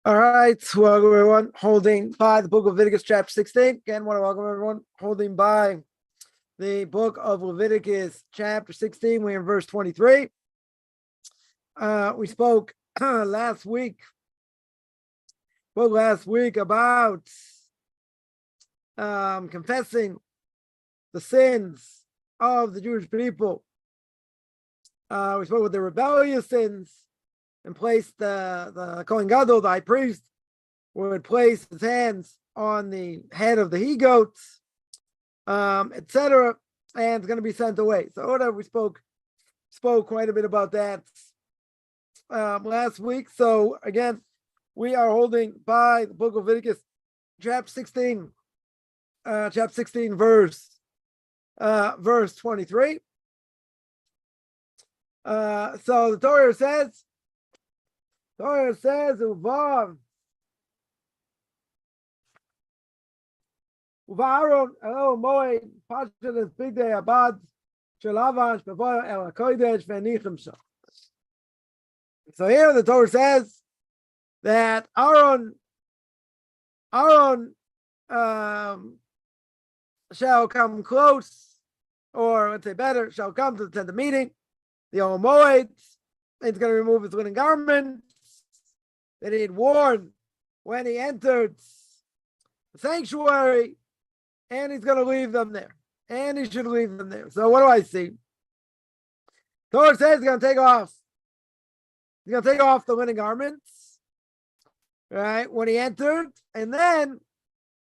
All right, welcome everyone. Holding by the Book of Leviticus Chapter 16. Again, want to welcome everyone. Holding by the Book of Leviticus Chapter 16. We're in verse 23. We spoke last week about confessing the sins of the Jewish people. We spoke about the rebellious sins, and placed the Kohen Gadol, the high priest, would place his hands on the head of the he-goats, etc., and it's going to be sent away. So whatever, we spoke quite a bit about that last week. So again, we are holding by the Book of Leviticus, chapter 16, verse 23. So the Torah says, Uvav Uvaron El Moed Pashadas Big Day Abad Shalavash Bavoy El Kodesh Venichem Shah. So here the Torah says that Aaron shall come close, or let's say better, shall come to the meeting, the El Moed. He's going to remove his linen garment that he had worn when he entered the sanctuary, and he's going to leave them there. And he should leave them there. So what do I see? Torah says he's going to take off. He's going to take off the linen garments, right, when he entered, and then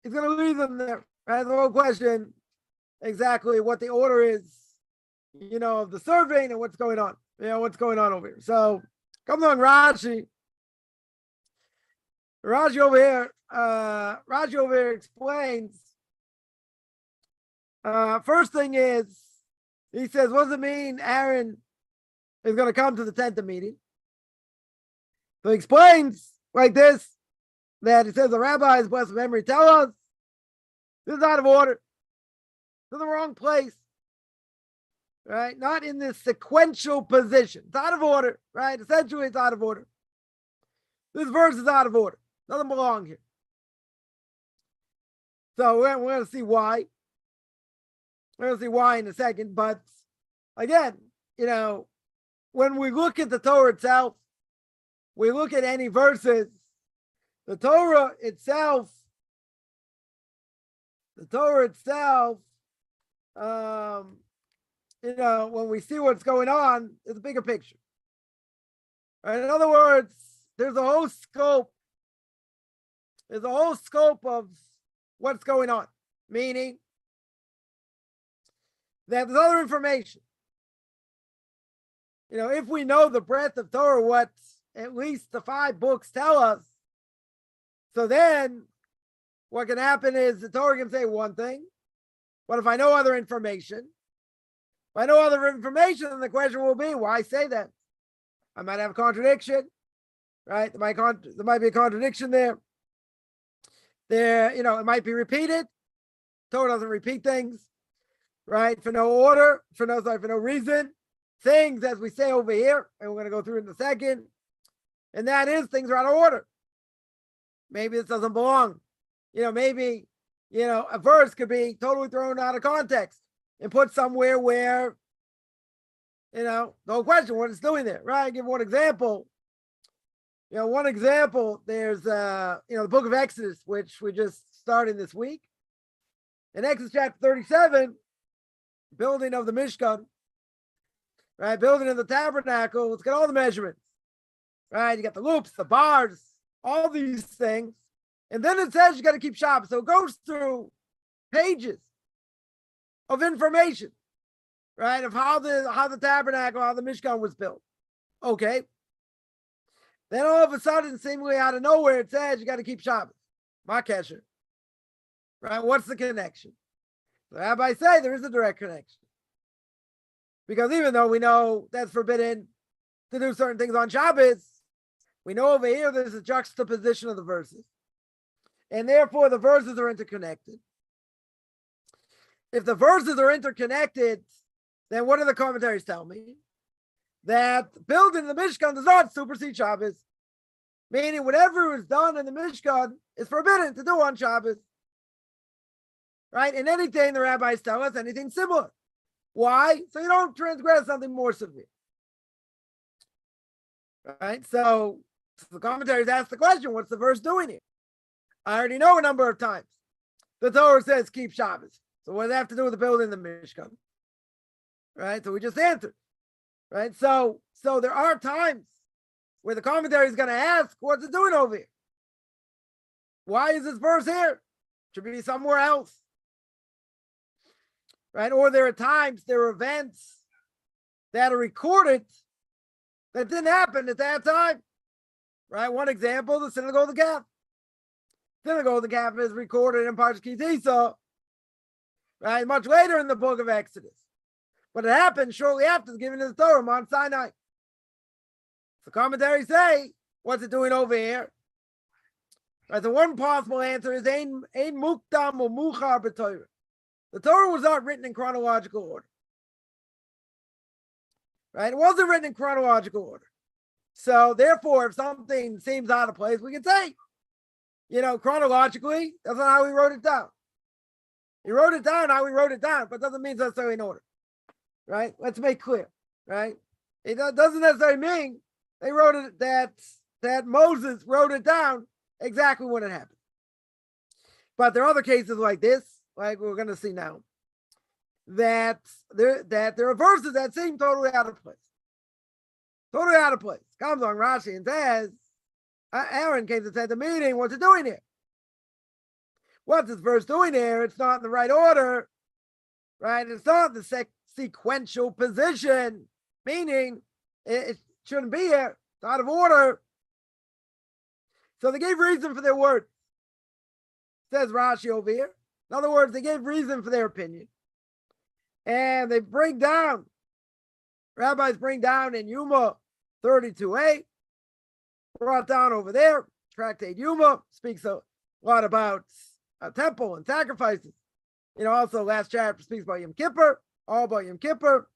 he's going to leave them there. Right? The whole question exactly what the order is, of the serving and what's going on. What's going on over here. So comes on Rashi. Rashi over here explains. First thing is, he says, what does it mean Aaron is going to come to the tent of meeting? So he explains like this, that he says the rabbis, blessed memory, tell us this is out of order. It's in the wrong place. Right? Not in this sequential position. It's out of order, right? Essentially, it's out of order. This verse is out of order. Doesn't belong here. So we're going to see why. We're going to see why in a second. But again, when we look at the Torah itself, we look at any verses, the Torah itself, when we see what's going on, it's a bigger picture. Right? In other words, there's a whole scope of what's going on, meaning that there's other information. If we know the breadth of Torah, what at least the 5 books tell us, so then what can happen is the Torah can say one thing, but if I know other information, then the question will be, why say that? I might have a contradiction, right? There might be a contradiction there. It might be repeated. Torah doesn't repeat things, right? For no order, for no reason. Things, as we say over here, and we're going to go through in a second, and that is things are out of order. Maybe this doesn't belong. Maybe, a verse could be totally thrown out of context and put somewhere where, the whole question, what it's doing there, right? I'll give one example. There's, the book of Exodus, which we just started this week. In Exodus chapter 37, building of the Mishkan, right? Building of the tabernacle, let's get all the measurements, right? You got the loops, the bars, all these things. And then it says you got to keep Shabbat. So it goes through pages of information, right? Of how the tabernacle, how the Mishkan was built. Okay. Then all of a sudden, seemingly out of nowhere, it says you got to keep Shabbat. Makesher. Right? What's the connection? The rabbis say there is a direct connection. Because even though we know that's forbidden to do certain things on Shabbos, we know over here there's a juxtaposition of the verses. And therefore the verses are interconnected. If the verses are interconnected, then what do the commentaries tell me? That building the Mishkan does not supersede Shabbos. Meaning whatever is done in the Mishkan is forbidden to do on Shabbos. Right? And anything the rabbis tell us, anything similar. Why? So you don't transgress something more severe. Right? So the commentaries ask the question, what's the verse doing here? I already know a number of times. The Torah says keep Shabbos. So what does that have to do with the building the Mishkan? Right? So we just answered. Right? So there are times where the commentary is going to ask, what's it doing over here? Why is this verse here? Should be somewhere else. Right? Or there are events that are recorded that didn't happen at that time. Right? One example, the Synagogue of the Calf. Synagogue of the Calf is recorded in Parshas Ki Tisa, right? Much later in the book of Exodus. But it happened shortly after the giving of the Torah, Mount Sinai. The commentaries say, what's it doing over here? Right, the one possible answer is Ein Mukdam or Muchar b'Torah. The Torah was not written in chronological order. Right? It wasn't written in chronological order. So therefore, if something seems out of place, we can say, chronologically, that's not how we wrote it down. He wrote it down how we wrote it down, but doesn't mean it's necessarily in order. Right? Let's make clear. Right? It doesn't necessarily mean they wrote it that Moses wrote it down exactly when it happened. But there are other cases like this, like we're going to see now, that there are verses that seem totally out of place. Totally out of place. Comes on Rashi and says, Aaron came to say the meeting, what's it doing here? What's this verse doing here? It's not in the right order, right? It's not the sequential position, meaning it shouldn't be here. It's out of order. So they gave reason for their word. Says Rashi over here. In other words, they gave reason for their opinion. And they rabbis bring down in Yuma 32a, brought down over there, Tractate Yuma, speaks a lot about a temple and sacrifices. Also last chapter speaks about Yom Kippur, all about Yom Kippur.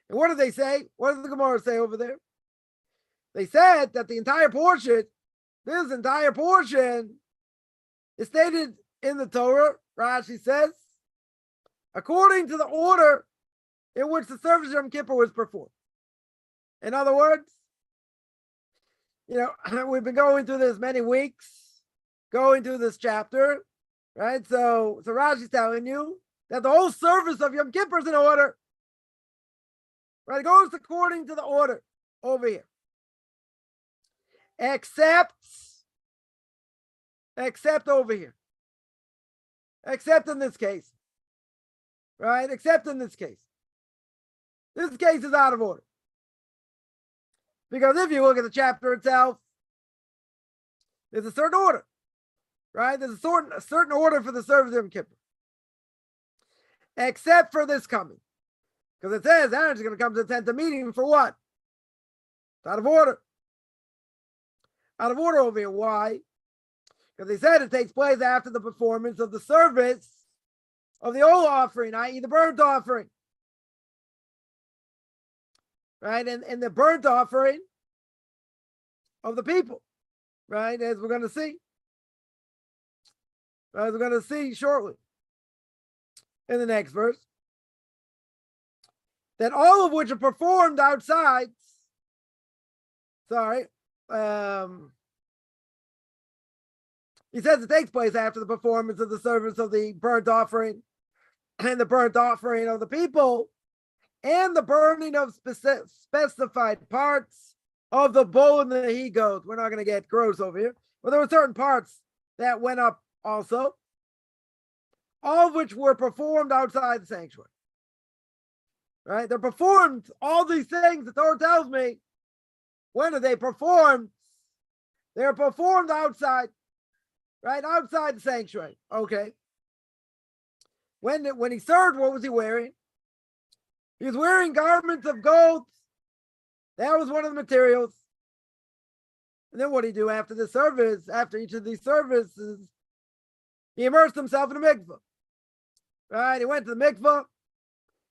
And what do they say? What does the Gemara say over there? They said that this entire portion is stated in the Torah, Rashi says, according to the order in which the service of Yom Kippur was performed. In other words, we've been going through this many weeks, going through this chapter, right? So Rashi's telling you that the whole service of Yom Kippur is in order. Right? It goes according to the order over here. Except over here. Except in this case. Right? Except in this case. This case is out of order. Because if you look at the chapter itself, there's a certain order. Right? There's a certain order for the service of Yom Kippur. Except for this coming. Because it says Aaron's going to come to attend the meeting for what? It's out of order. Out of order over here. Why? Because they said it takes place after the performance of the service of the old offering, i.e. the burnt offering. Right? And the burnt offering of the people. Right? As we're going to see. As we're going to see shortly. In the next verse. That all of which are performed outside. He says it takes place after the performance of the service of the burnt offering and the burnt offering of the people and the burning of specified parts of the bull and the he-goat. We're not going to get gross over here, but there were certain parts that went up also, all of which were performed outside the sanctuary. Right? They're performed, all these things, the Torah tells me, when are they performed? They're performed outside. Right? Outside the sanctuary. Okay. When he served, what was he wearing? He was wearing garments of gold. That was one of the materials. And then what did he do after the service? After each of these services, he immersed himself in a mikveh. Right? He went to the mikveh.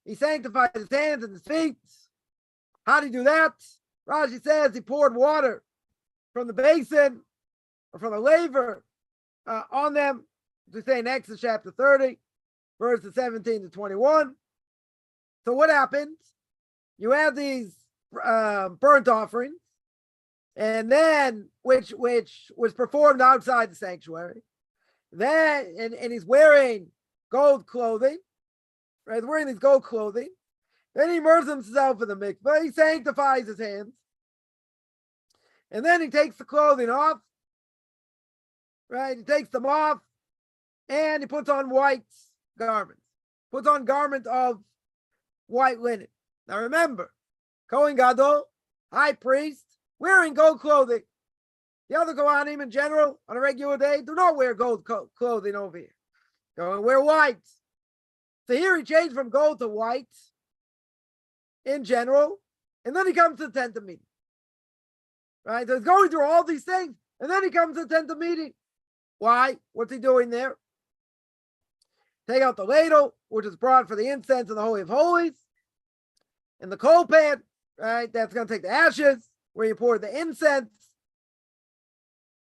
He sanctified his hands and his feet. How did he do that? Rashi says he poured water from the basin or from the laver on them, as we say in Exodus chapter 30, verses 17 to 21. So what happens? You have these burnt offerings, and then which was performed outside the sanctuary. Then and he's wearing gold clothing, right? He's wearing these gold clothing. Then he immerses himself in the mikveh. He sanctifies his hands, and then he takes the clothing off, right? He takes them off, and he puts on white garments. Puts on garment of white linen. Now remember, Kohen Gadol, high priest, wearing gold clothing. The other Kohanim in general, on a regular day, do not wear gold clothing over here. They wear white. So here he changed from gold to white in general, and then he comes to the tent of meeting. Right? So he's going through all these things, and then he comes to the tent of meeting. Why? What's he doing there? Take out the ladle, which is brought for the incense in the Holy of Holies, and the coal pan, right? That's going to take the ashes, where you pour the incense,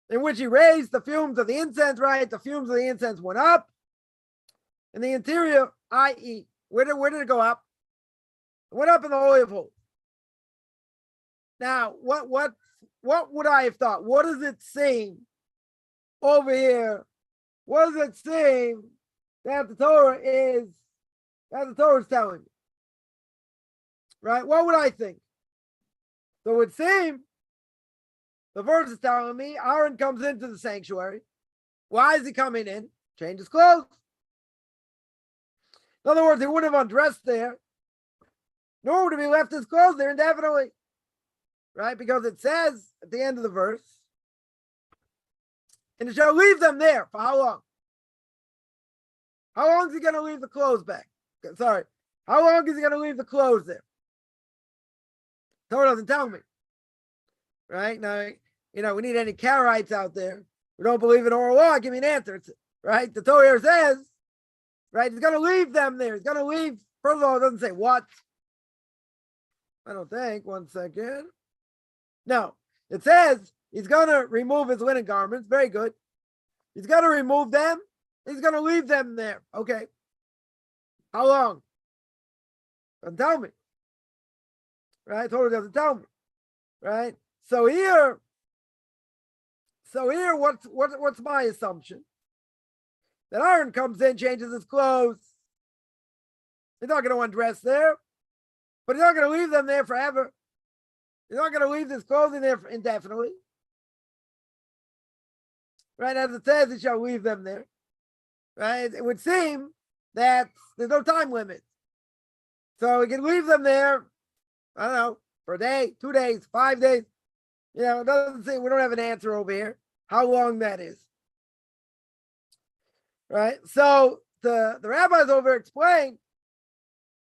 in which he raised the fumes of the incense, right? The fumes of the incense went up. In the interior, i.e., where did it go up? It went up in the Holy of Holies. Now, what would I have thought? What does it seem over here? What does it seem that the Torah is telling me? Right? What would I think? So it would seem the verse is telling me Aaron comes into the sanctuary. Why is he coming in? Change his clothes. In other words, he wouldn't have undressed there, nor would he have left his clothes there indefinitely. Right? Because it says at the end of the verse, and it shall leave them there. For how long? How long is he going to leave the clothes back? Sorry. How long is he going to leave the clothes there? Torah doesn't tell me. Right? Now, we need any Karaites out there who don't believe in oral law. Give me an answer. Right? The Torah says, right, he's going to leave them there. He's going to leave. First of all, it doesn't say what. I don't think. 1 second. No. It says he's going to remove his linen garments. Very good. He's going to remove them. He's going to leave them there. Okay. How long? Doesn't tell me. Right? Torah doesn't tell me. Right? So here, what's my assumption? That Aaron comes in, changes his clothes. He's not going to undress there, but he's not going to leave them there forever. He's not going to leave his clothing there indefinitely. Right? As it says, he shall leave them there. Right? It would seem that there's no time limit. So he can leave them there, I don't know, for a day, 2 days, 5 days. It doesn't say, we don't have an answer over here, how long that is. Right? So the rabbis over explain,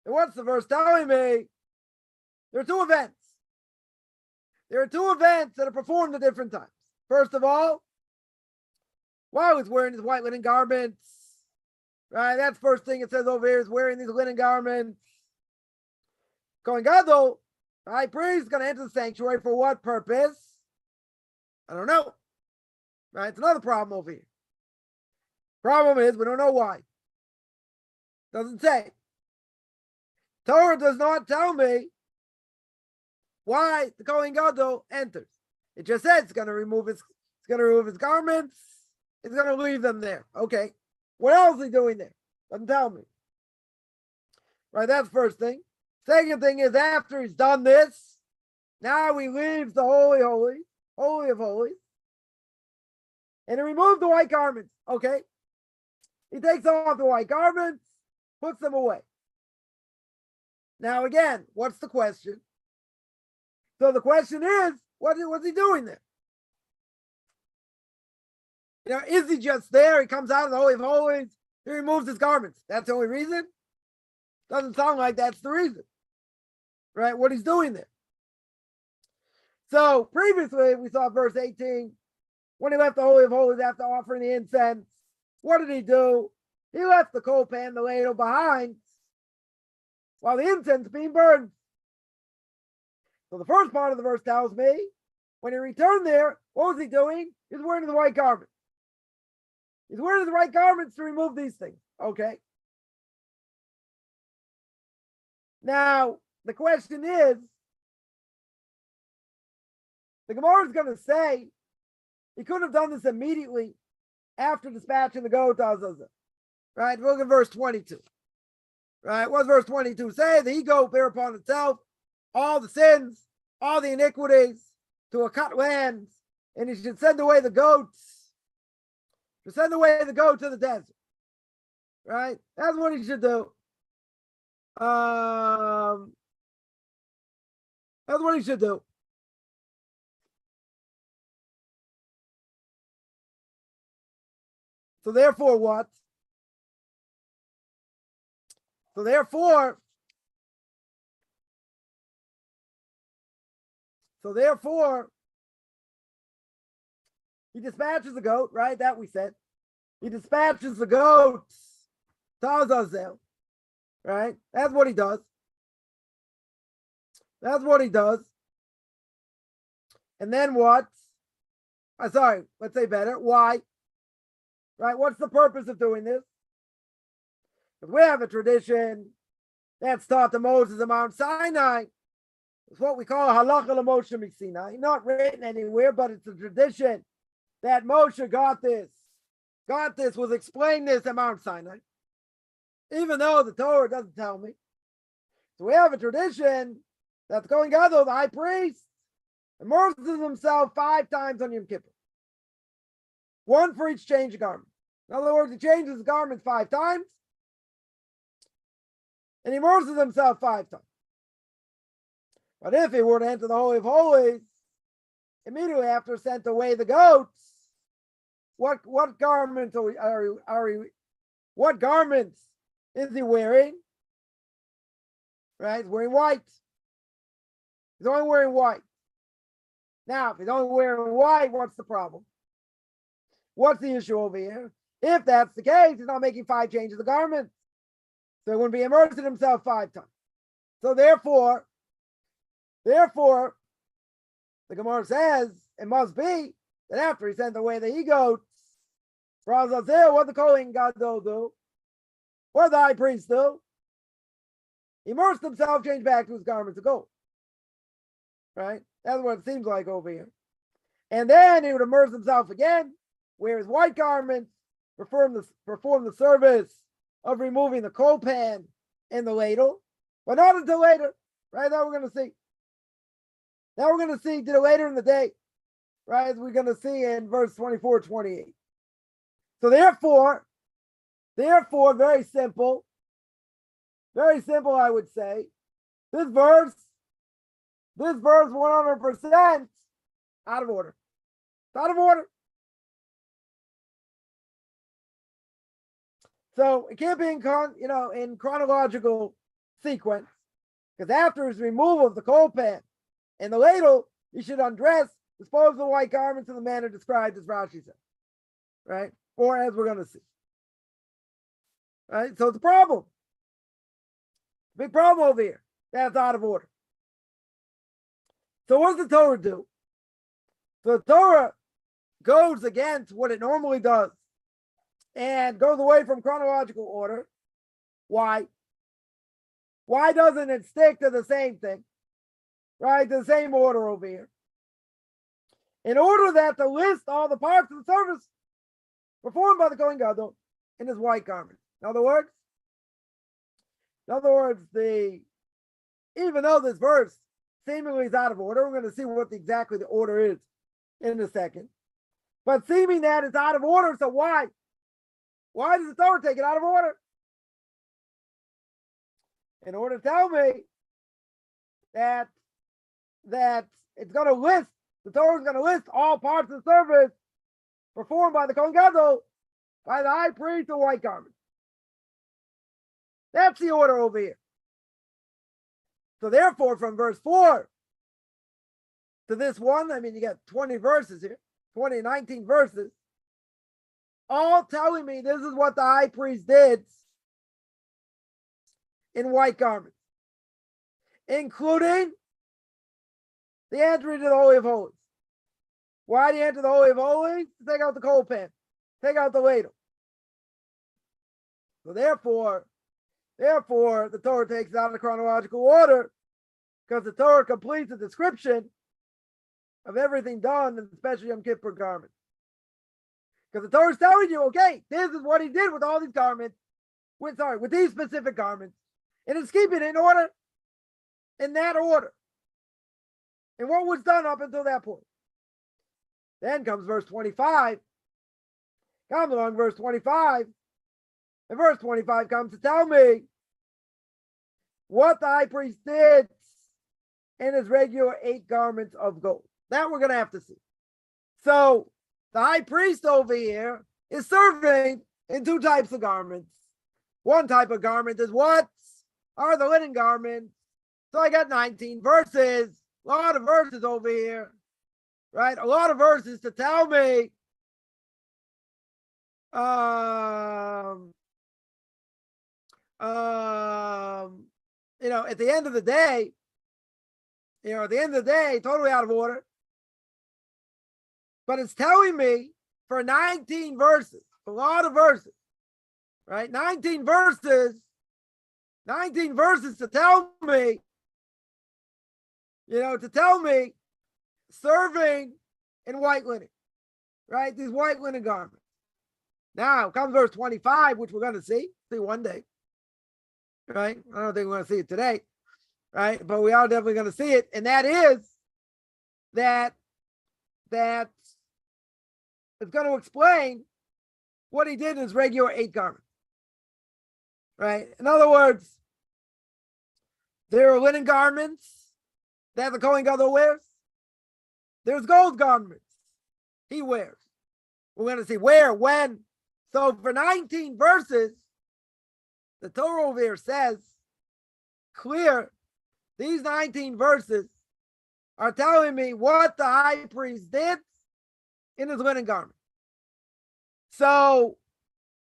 and what's the verse telling me? There are two events. There are two events that are performed at different times. First of all, while he's wearing his white linen garments, right? That's the first thing it says over here, is wearing these linen garments. Kohen Gadol, the high priest, is going to enter the sanctuary for what purpose? I don't know. Right? It's another problem over here. Problem is, we don't know why. Doesn't say. Torah does not tell me why the Kohen Gadol enters. It just says it's going to remove his garments. It's going to leave them there. Okay. What else is he doing there? Doesn't tell me. Right, that's the first thing. Second thing is, after he's done this, now he leaves the Holy of Holies, and he removes the white garments. Okay. He takes off the white garments, puts them away. Now again, what's the question? So the question is, what's he doing there? Is he just there? He comes out of the Holy of Holies, he removes his garments. That's the only reason? Doesn't sound like that's the reason. Right? What he's doing there. So previously we saw verse 18, when he left the Holy of Holies after offering the incense, what did he do? He left the coal pan, the ladle behind, while the incense is being burned. So the first part of the verse tells me, when he returned there, what was he doing? He was wearing the white garment. He's wearing the white garments to remove these things. Okay. Now, the question is, the Gemara is going to say he could have done this immediately after dispatching the goat to Azazel. Right? Look at verse 22. Right? What's verse 22 say? The he-goat bear upon itself all the sins, all the iniquities to a cut land, and he should send away the goats. To send away the goat to the desert. Right? That's what he should do. That's what he should do. So therefore what? So therefore, he dispatches the goat, right? That we said. He dispatches the goats to Azazel, right? That's what he does. That's what he does. And then what? Let's say better. Why? Right? What's the purpose of doing this? Because we have a tradition that's taught to Moses at Mount Sinai. It's what we call halacha l'Moshe Sinai. Not written anywhere, but it's a tradition that Moshe got this, was explained this at Mount Sinai. Even though the Torah doesn't tell me. So we have a tradition that the Kohen Gadol, the high priest, immerses himself 5 times on Yom Kippur. 1 for each change of garment. In other words, he changes his garments 5 times, and he immerses himself 5 times. But if he were to enter the Holy of Holies, immediately after sent away the goats, what garments what garments is he wearing? Right? He's wearing white. He's only wearing white. Now, if he's only wearing white, what's the problem? What's the issue over here? If that's the case, he's not making 5 changes of garments. So he wouldn't be immersing himself 5 times. So therefore, the Gemara says it must be that after he sent away the he-goats, for Azazel, what the Kohen Gadol do? What the high priest do? He immersed himself, changed back to his garments of gold. Right? That's what it seems like over here. And then he would immerse himself again, wear his white garments, perform the service of removing the coal pan and the ladle, but not until later. Right? Now we're going to see. Now we're going to see, did it later in the day. Right? As we're going to see in verse 24, 28. So therefore, very simple, I would say, this verse 100% out of order. It's out of order. So it can't be in chronological sequence, because after his removal of the coal pan and the ladle, he should undress, dispose of the white garments in the manner described as Rashi said, right? Or as we're going to see, right? So it's a problem, big problem over here. That's out of order. So what does the Torah do? So the Torah goes against what it normally does and goes away from chronological order. Why? Why doesn't it stick to the same thing? Right? The same order over here. In order that to list all the parts of the service performed by the Kohen Gadol in his white garment. In other words, even though this verse seemingly is out of order, we're going to see what exactly the order is in a second. But seeming that it's out of order, so why? Why does the Torah take it out of order? In order to tell me that it's going to list, the Torah is going to list all parts of the service performed by the Kohen Gadol, by the high priest in white garment. That's the order over here. So therefore, from verse 4 to this one, you got 20 verses here, 19 verses, all telling me this is what the high priest did in white garments, including the entry to the Holy of Holies. Why do you enter the Holy of Holies? To take out the coal pan, take out the ladle. So therefore, the Torah takes it out in chronological order, because the Torah completes the description of everything done in the special Yom Kippur garment. Because the Torah is telling you, okay, this is what he did with all these garments, with these specific garments, and it's keeping it in order, in that order, and what was done up until that point. Then comes verse 25. Comes along verse 25, and verse 25 comes to tell me what the high priest did in his regular 8 garments of gold. That we're going to have to see. So the high priest over here is serving in 2 types of garments. One type of garment is what? Are the linen garments. So I got 19 verses, a lot of verses over here, right? A lot of verses to tell me at the end of the day, totally out of order. But it's telling me for 19 verses, a lot of verses, right? 19 verses to tell me, serving in white linen, right? These white linen garments. Now comes verse 25, which we're going to see one day, right? I don't think we're going to see it today, right? But we are definitely going to see it. And that is that it's going to explain what he did in his regular 8 garments, right? In other words, there are linen garments that the Kohen Gadol wears. There's gold garments he wears. We're going to see where, when. So for 19 verses, the Torah over here says clear, these 19 verses are telling me what the high priest did in his linen garment. So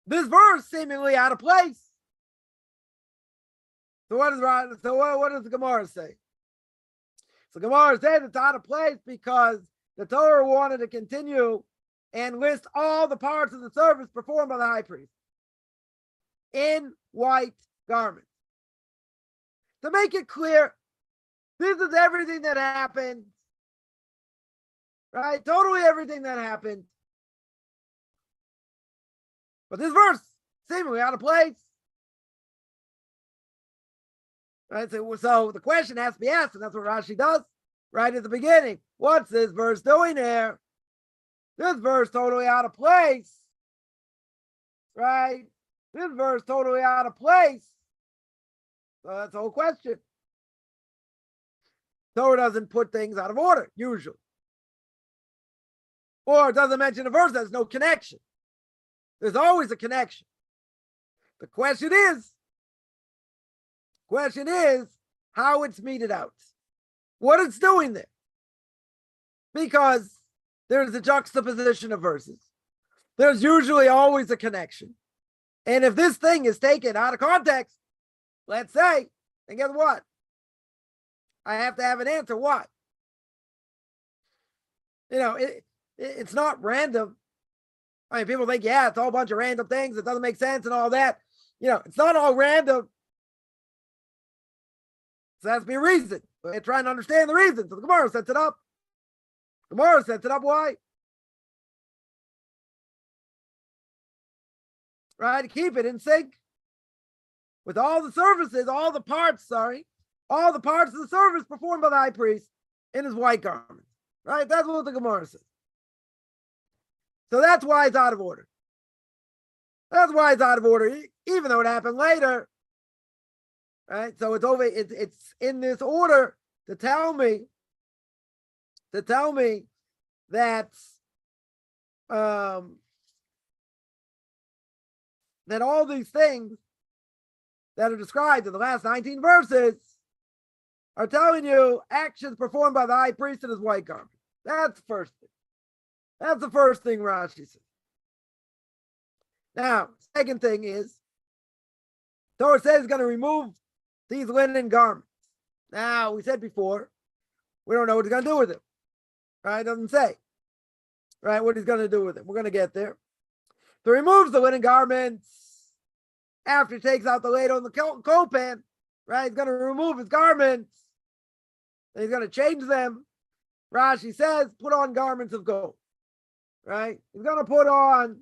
this verse seemingly out of place. So what does the Gemara say? So Gemara says it's out of place because the Torah wanted to continue and list all the parts of the service performed by the high priest in white garments. To make it clear, this is everything that happened, right? Totally everything that happened. But this verse, seemingly out of place. Right? So the question has to be asked, and that's what Rashi does right at the beginning. What's this verse doing here? This verse totally out of place. Right? This verse totally out of place. So that's the whole question. Torah doesn't put things out of order, usually. Or it doesn't mention a verse that has no connection. There's always a connection. The question is how it's meted out. What it's doing there. Because there's a juxtaposition of verses. There's usually always a connection. And if this thing is taken out of context, let's say, then guess what? I have to have an answer. What? It's not random. I mean, people think, yeah, it's all a bunch of random things. It doesn't make sense and all that. It's not all random. So there has to be a reason. We're trying to understand the reason. So the Gemara sets it up. Why? Right? To keep it in sync with all the services, all the parts of the service performed by the high priest in his white garment. Right? That's what the Gemara says. So that's why it's out of order. Even though it happened later. Right? So it's in this order to tell me that that all these things that are described in the last 19 verses are telling you actions performed by the high priest in his white garment. That's the first thing. That's the first thing Rashi says. Now, second thing is, Torah says it's going to remove these linen garments. Now, we said before, we don't know what he's going to do with them. Right? It doesn't say. right? What he's going to do with it. We're going to get there. So he removes the linen garments after he takes out the ladle and the coal pan, right? He's going to remove his garments. And he's going to change them. Rashi says, put on garments of gold, right? He's going to put on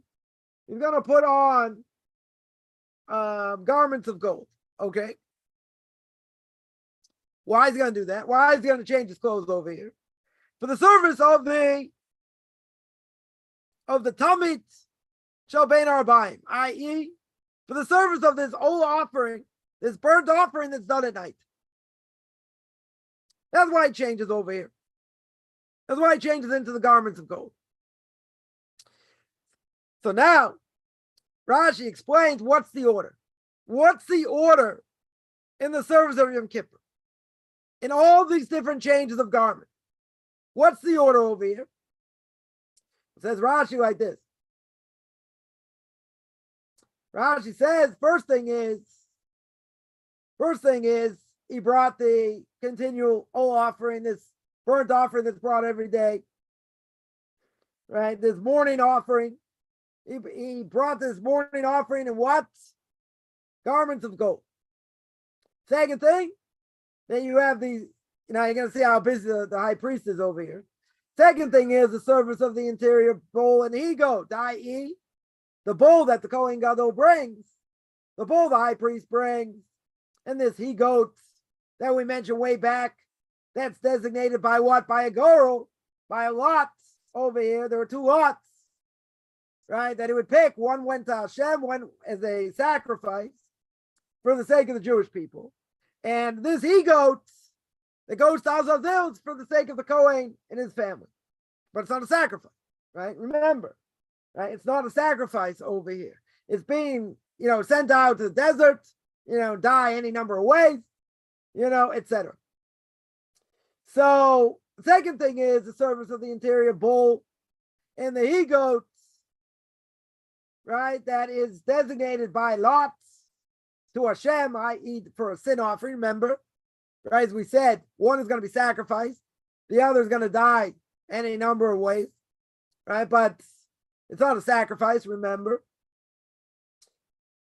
garments of gold, okay? Why is he going to do that? Why is he going to change his clothes over here? For the service of the Tamid Shel Bein Arbaim, i.e., for the service of this old offering, this burnt offering that's done at night. That's why it changes over here. That's why it changes into the garments of gold. So now, Rashi explains what's the order. What's the order in the service of Yom Kippur? In all these different changes of garment. What's the order over here? It says Rashi like this. Rashi says, first thing is, he brought the continual old offering, this burnt offering that's brought every day, right? This morning offering. He brought this morning offering in what? Garments of gold. Second thing, then you have these, you're going to see how busy the high priest is over here. Second thing is the service of the interior bowl and he-goat, i.e., the bowl that the Kohen Gadol brings, the bowl the high priest brings, and this he-goat that we mentioned way back, that's designated by what? By a gorel, by a lot over here. There were two lots, right, that he would pick. One went to Hashem, one as a sacrifice for the sake of the Jewish people. And this he-goat that goes to Azazil for the sake of the Kohen and his family. But it's not a sacrifice, right? Remember, right? It's not a sacrifice over here. It's being, sent out to the desert, die any number of ways, etc. So the second thing is the service of the interior bowl and the he-goats, right? That is designated by lots to Hashem, i.e. for a sin offering. Remember, right? As we said, one is going to be sacrificed, the other is going to die any number of ways, right? But it's not a sacrifice, remember.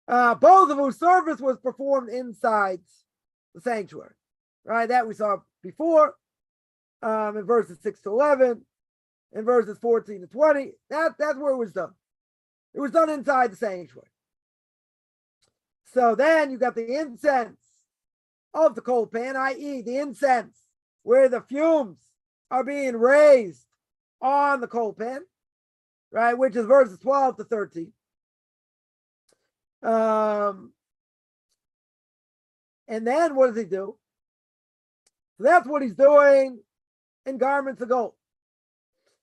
Both of whose service was performed inside the sanctuary, right? That we saw before in verses 6 to 11, in verses 14 to 20. That's where it was done. It was done inside the sanctuary. So then you got the incense of the coal pan, i.e. the incense where the fumes are being raised on the coal pan, right? Which is verses 12 to 13. And then what does he do? So that's what he's doing in garments of gold.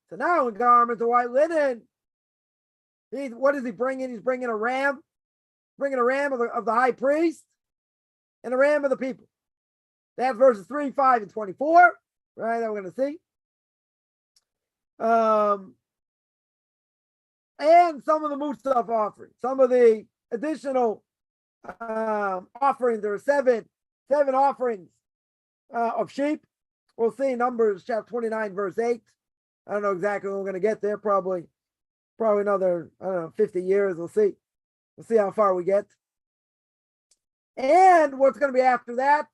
So now in garments of white linen, what is he bringing? He's bringing a ram, of the high priest and a ram of the people. That's verses 3, 5, and 24, right? That we're going to see. And some of the Musaf offerings, some of the additional offerings. There are seven offerings of sheep. We'll see Numbers chapter 29, verse 8. I don't know exactly when we're going to get there. Probably another, 50 years. We'll see. We'll see how far we get. And what's going to be after that?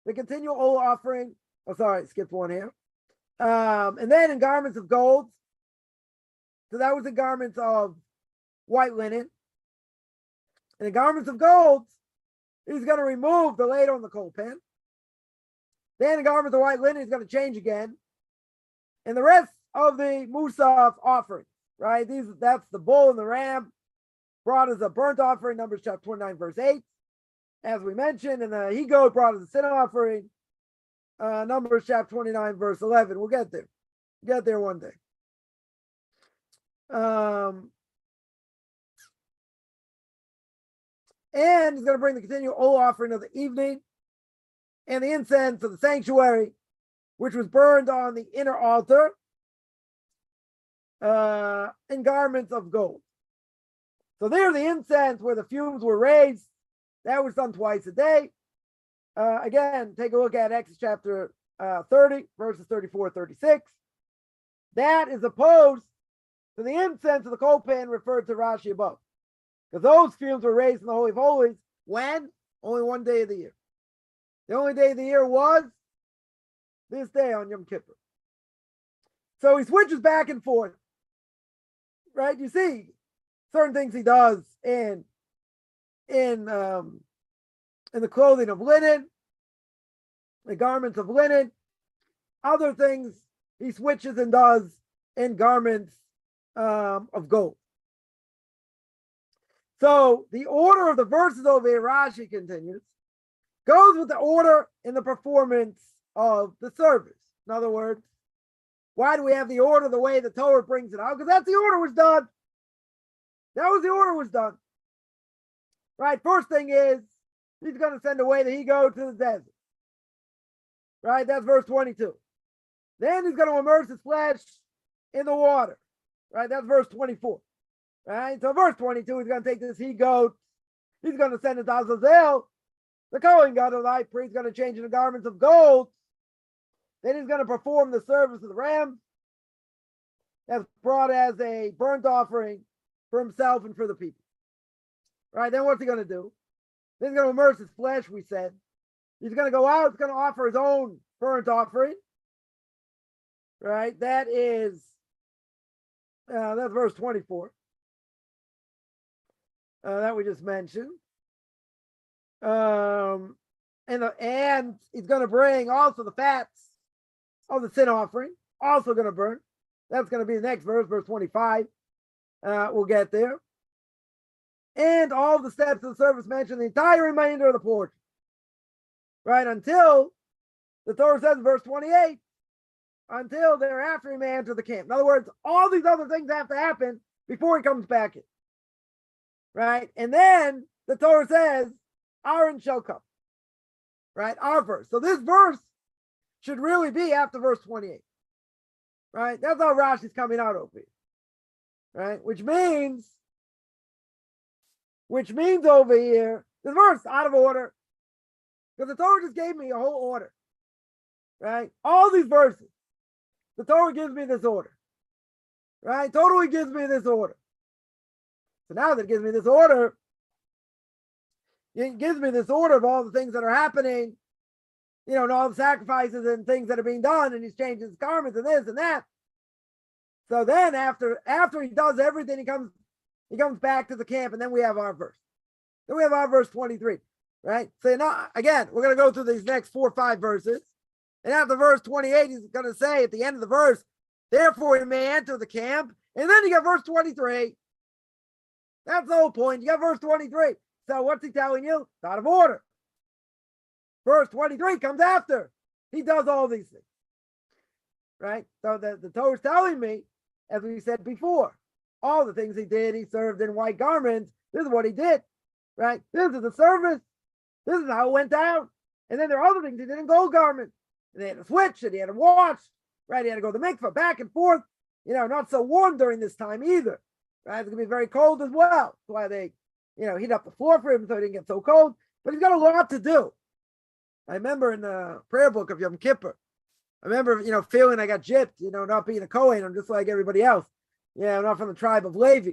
The continual old offering. Oh, sorry, skipped one here. And then in garments of gold. So that was the garments of white linen. And in garments of gold, he's going to remove the ladle and the coal pan. Then in garments of white linen, he's going to change again. And the rest of the Musaf offering, right? That's the bull and the ram brought as a burnt offering, Numbers chapter 29, verse 8, as we mentioned. And the he-goat brought as a sin offering, Numbers chapter 29, verse 11. We'll get there. Get there one day. And he's going to bring the continual old offering of the evening and the incense of the sanctuary, which was burned on the inner altar in garments of gold. So there, the incense where the fumes were raised, that was done twice a day. Again, take a look at Exodus chapter 30, verses 34, 36. That is opposed So the incense of the coal pan referred to Rashi above. Because those fumes were raised in the Holy of Holies when? Only one day of the year. The only day of the year was this day on Yom Kippur. So he switches back and forth. Right? You see certain things he does in the clothing of linen, the garments of linen. Other things he switches and does in garments of gold. So the order of the verses over here, Rashi continues, goes with the order in the performance of the service. In other words, why do we have the order the way the Torah brings it out? Because that's the order was done. That was the order was done. Right? First thing is, he's going to send away the he-goat to the desert. Right? That's verse 22. Then he's going to immerse his flesh in the water. Right? That's verse 24. Right? So verse 22, he's going to take this he-goat. He's going to send it to Azazel. The Kohen Gadol, the high priest, is going to change into garments of gold. Then he's going to perform the service of the ram. That's brought as a burnt offering for himself and for the people. Right? Then what's he going to do? Then he's going to immerse his flesh, we said. He's going to go out, he's going to offer his own burnt offering. Right? That is, that's verse 24. That we just mentioned. And he's going to bring also the fats of the sin offering, also going to burn. That's going to be the next verse, verse 25. We'll get there. And all the steps of the service mentioned, the entire remainder of the portion. Right, until the Torah says in verse 28, until thereafter he may enter the camp. In other words, all these other things have to happen before he comes back in. Right? And then the Torah says, Aaron shall come. Right? Our verse. So this verse should really be after verse 28. Right? That's how Rashi's coming out over here. Right? Which means over here, this verse out of order. Because the Torah just gave me a whole order. Right? All these verses. The Torah gives me this order. Right? Totally gives me this order. So now that it gives me this order, it gives me this order of all the things that are happening, and all the sacrifices and things that are being done, and he's changing his garments and this and that. So then after he does everything, he comes back to the camp, and then we have our verse. Then we have our verse 23, right? So now, again, we're going to go through these next 4 or 5 verses. And after verse 28, he's going to say at the end of the verse, therefore he may enter the camp. And then you got verse 23. That's the whole point. You got verse 23. So what's he telling you? It's out of order. Verse 23 comes after. He does all these things. Right? So the Torah is telling me, as we said before, all the things he did, he served in white garments. This is what he did. Right? This is the service. This is how it went down. And then there are other things he did in gold garments. And they had to switch and he had to wash. Right? He had to go to the mikvah back and forth. Not so warm during this time either. Right? It's going to be very cold as well. That's why they, heat up the floor for him so he didn't get so cold. But he's got a lot to do. I remember in the prayer book of Yom Kippur, I remember, feeling I got gypped, not being a Kohen. I'm just like everybody else. I'm not from the tribe of Levi.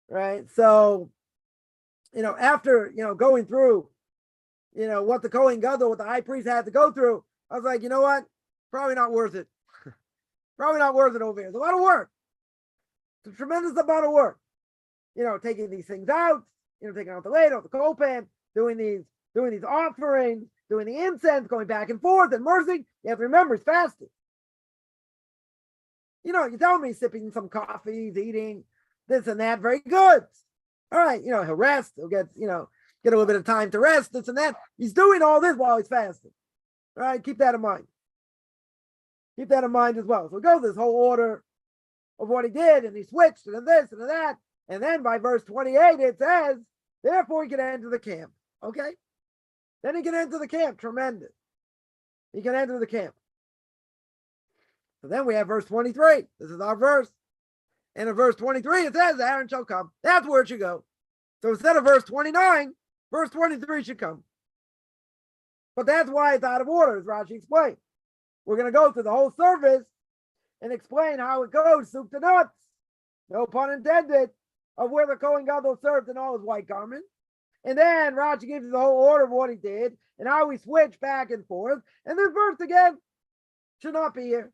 Right? So, after, going through, what the Kohen Gadol, what the high priest had to go through, I was like, you know what? Probably not worth it. Probably not worth it over here. It's a lot of work. It's a tremendous amount of work. Taking these things out, taking out the ladle, the coal pan, doing these offerings, doing the incense, going back and forth, and immersing. You have to remember, he's fasting. You tell me he's sipping some coffee, he's eating this and that. Very good. All right, he'll rest. He'll get a little bit of time to rest, this and that. He's doing all this while he's fasting. All right, keep that in mind. Keep that in mind as well. So it goes this whole order of what he did, and he switched, and then this, and then that. And then by verse 28, it says, therefore he can enter the camp. Okay? Then he can enter the camp. Tremendous. He can enter the camp. So then we have verse 23. This is our verse. And in verse 23, it says, Aaron shall come. That's where it should go. So instead of verse 29, verse 23 should come. But that's why it's out of order, as Rashi explained. We're going to go through the whole service and explain how it goes, soup to nuts. no pun intended, of where the Kohen Gadol served in all his white garments. And then Rashi gives you the whole order of what he did and how he switched back and forth. And this verse again should not be here.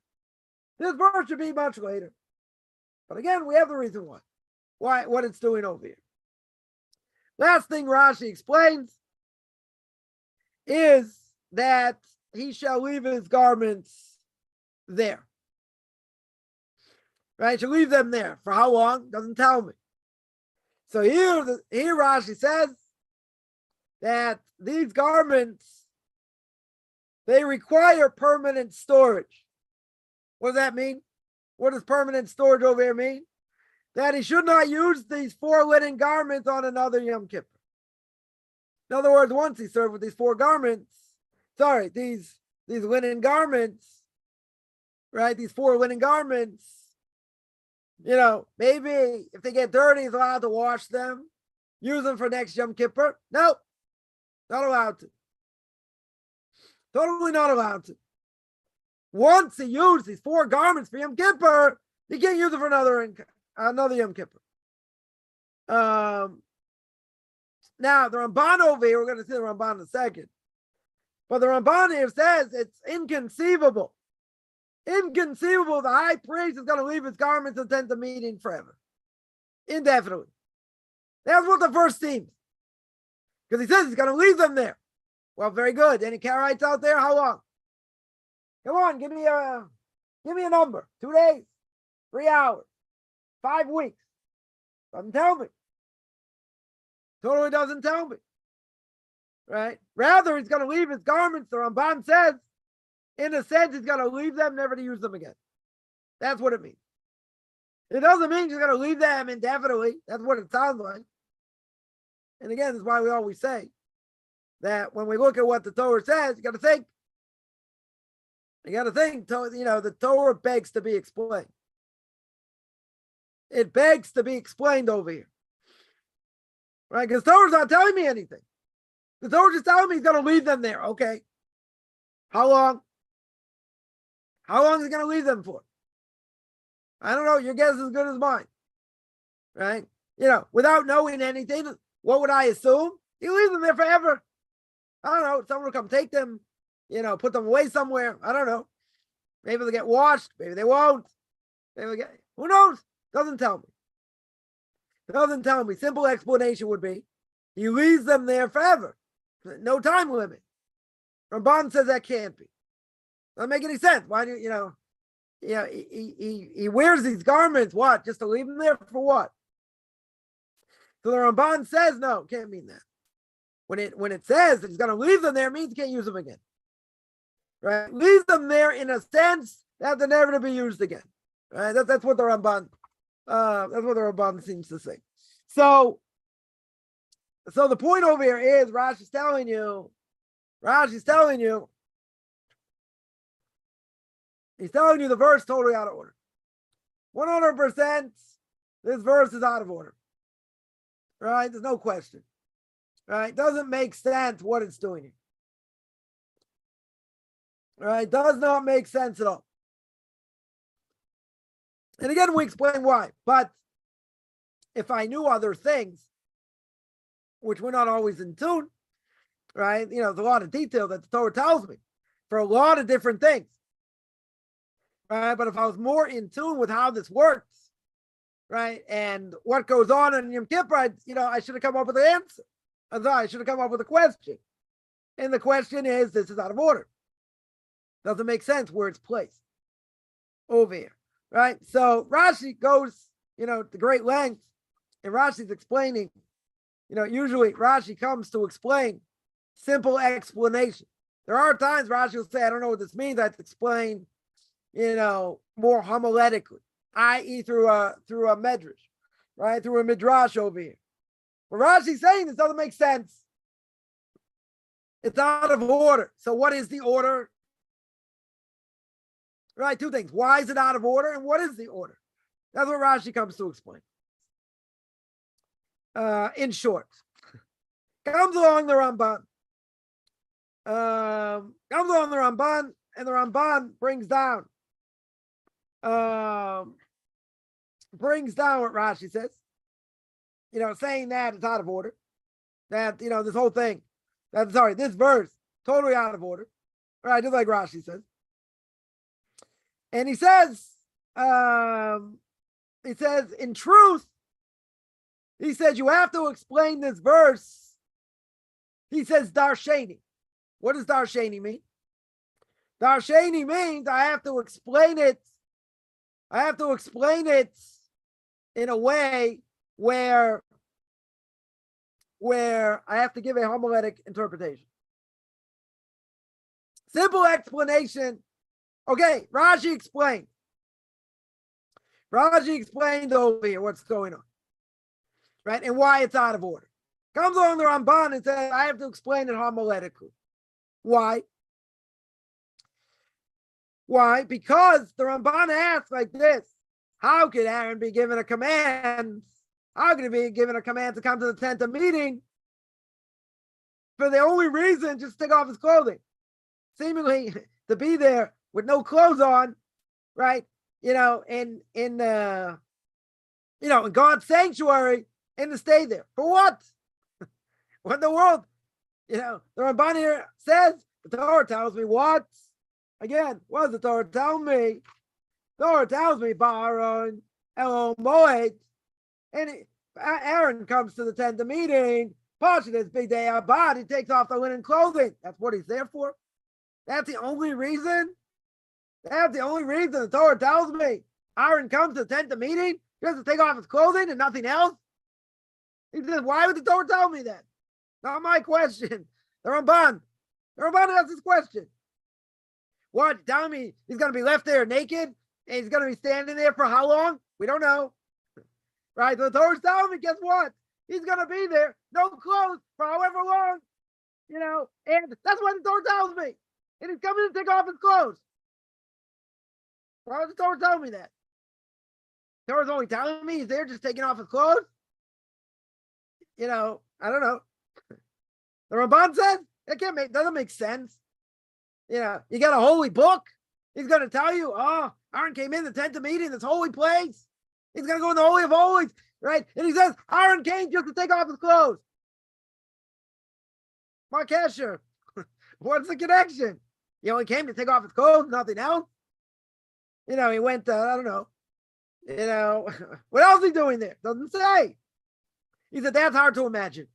This verse should be much later. But again, we have the reason why what it's doing over here. Last thing Rashi explains is that he shall leave his garments there. Right? Shall leave them there. For how long? Doesn't tell me. So here Rashi says that these garments, they require permanent storage. What does that mean? What does permanent storage over here mean? That he should not use these 4 linen garments on another Yom Kippur. In other words, once he served with these 4 garments, these linen garments, right? These 4 linen garments, maybe if they get dirty, he's allowed to wash them, use them for next Yom Kippur. No, not allowed to. Totally not allowed to. Once he used these 4 garments for Yom Kippur, he can't use them for another Yom Kippur. Now, the Ramban over here, we're going to see the Ramban in a second. But the Ramban here says it's inconceivable. Inconceivable the high priest is going to leave his garments and attend the meeting forever. Indefinitely. That's what the verse seems. Because he says he's going to leave them there. Well, very good. Any Karaites out there? How long? Come on, give me a number. 2 days, 3 hours, 5 weeks. Doesn't tell me. Totally doesn't tell me. Right? Rather, he's going to leave his garments, the Ramban says, in a sense, he's going to leave them, never to use them again. That's what it means. It doesn't mean he's going to leave them indefinitely. That's what it sounds like. And again, that's why we always say that when we look at what the Torah says, you got to think. You got to think, the Torah begs to be explained. It begs to be explained over here. Right? Because Torah's not telling me anything. The Torah just telling me he's going to leave them there. Okay. How long? How long is he going to leave them for? I don't know. Your guess is as good as mine. Right? Without knowing anything, what would I assume? He leaves them there forever. I don't know. Someone will come take them, put them away somewhere. I don't know. Maybe they'll get washed. Maybe they won't. Who knows? Doesn't tell me. Doesn't tell me. Simple explanation would be he leaves them there forever. No time limit. Ramban says that can't be. Doesn't make any sense. Why do he wears these garments? What? Just to leave them there for what? So the Ramban says no, can't mean that. When it says that he's going to leave them there, it means he can't use them again. Right? Leave them there in a sense that they're never to be used again. Right? That's what the Ramban. That's what the Ramban seems to say. So the point over here is Rashi's telling you, he's telling you the verse totally out of order. 100%, this verse is out of order. Right? There's no question. Right? Doesn't make sense what it's doing here. Right? Does not make sense at all. And again, we explain why. But if I knew other things, which we're not always in tune, right? There's a lot of detail that the Torah tells me for a lot of different things. Right? But if I was more in tune with how this works, right, and what goes on in Yom Kippur, I should have come up with an answer. I should have come up with a question. And the question is, this is out of order. Doesn't make sense where it's placed over here. Right? So Rashi goes, to great lengths, and Rashi's explaining, usually Rashi comes to explain simple explanation. There are times Rashi will say, I don't know what this means. I have to explain, more homiletically, i.e. through a medrash, right? Through a midrash over here. But Rashi's saying this doesn't make sense. It's out of order. So what is the order? Right, 2 things. Why is it out of order, and what is the order? That's what Rashi comes to explain. In short, comes along the Ramban. And the Ramban brings down brings down what Rashi says, saying that it's out of order. That, this whole thing, this verse, totally out of order. Right, just like Rashi says. And he says, in truth, he says, you have to explain this verse. He says, darsheni. What does darsheni mean? Darsheni means I have to explain it. I have to explain it in a way where I have to give a homiletic interpretation. Simple explanation. Okay, Rashi explained. Rashi explained over here what's going on, right? And why it's out of order. Comes along the Ramban and says, I have to explain it homiletically. Why? Why? Because the Ramban asks like this, how could Aaron be given a command? How could he be given a command to come to the tent of meeting for the only reason just to take off his clothing? Seemingly to be there with no clothes on, right? In God's sanctuary, and to stay there. For what? What in the world? The Ramban here says, the Torah tells me what? Again, what does the Torah tell me? The Torah tells me, Ba'aron Elo Moed, and Aaron comes to the tent of meeting, Pasha this big day abad, he takes off the linen clothing. That's what he's there for. That's the only reason. That's the only reason the Torah tells me Aaron comes to the tent of meeting just to take off his clothing and nothing else. He says, why would the Torah tell me that? Not my question. The Ramban asks this question. What? Telling me he's going to be left there naked and he's going to be standing there for how long? We don't know. Right? So the Torah's telling me, guess what? He's going to be there, no clothes for however long, and that's what the Torah tells me. And he's coming to take off his clothes. Why would the Torah tell me that? The Torah's only telling me he's there just taking off his clothes? I don't know. The Ramban says it doesn't make sense. You got a holy book. He's going to tell you, Aaron came in the tent of meeting, this holy place. He's going to go in the Holy of Holies, right? And he says, Aaron came just to take off his clothes. Mark Kesher, what's the connection? He only came to take off his clothes, nothing else. He went, I don't know. What else is he doing there? Doesn't say. He said, that's hard to imagine.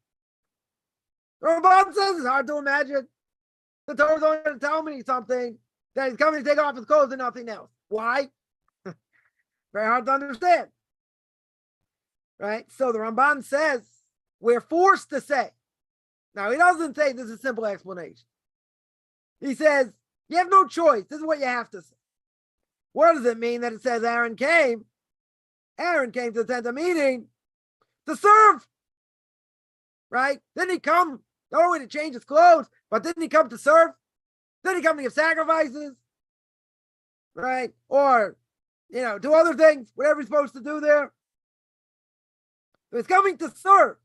The Ramban says it's hard to imagine. The Torah's only going to tell me something that he's coming to take off his clothes and nothing else. Why? Very hard to understand. Right? So the Ramban says, we're forced to say. Now, he doesn't say this is a simple explanation. He says, you have no choice. This is what you have to say. What does it mean that it says Aaron came? Aaron came to the tent of meeting to serve. Right? Didn't he come not only to change his clothes, but didn't he come to serve? Didn't he come to give sacrifices? Right? Or, do other things, whatever he's supposed to do there. So he's coming to serve.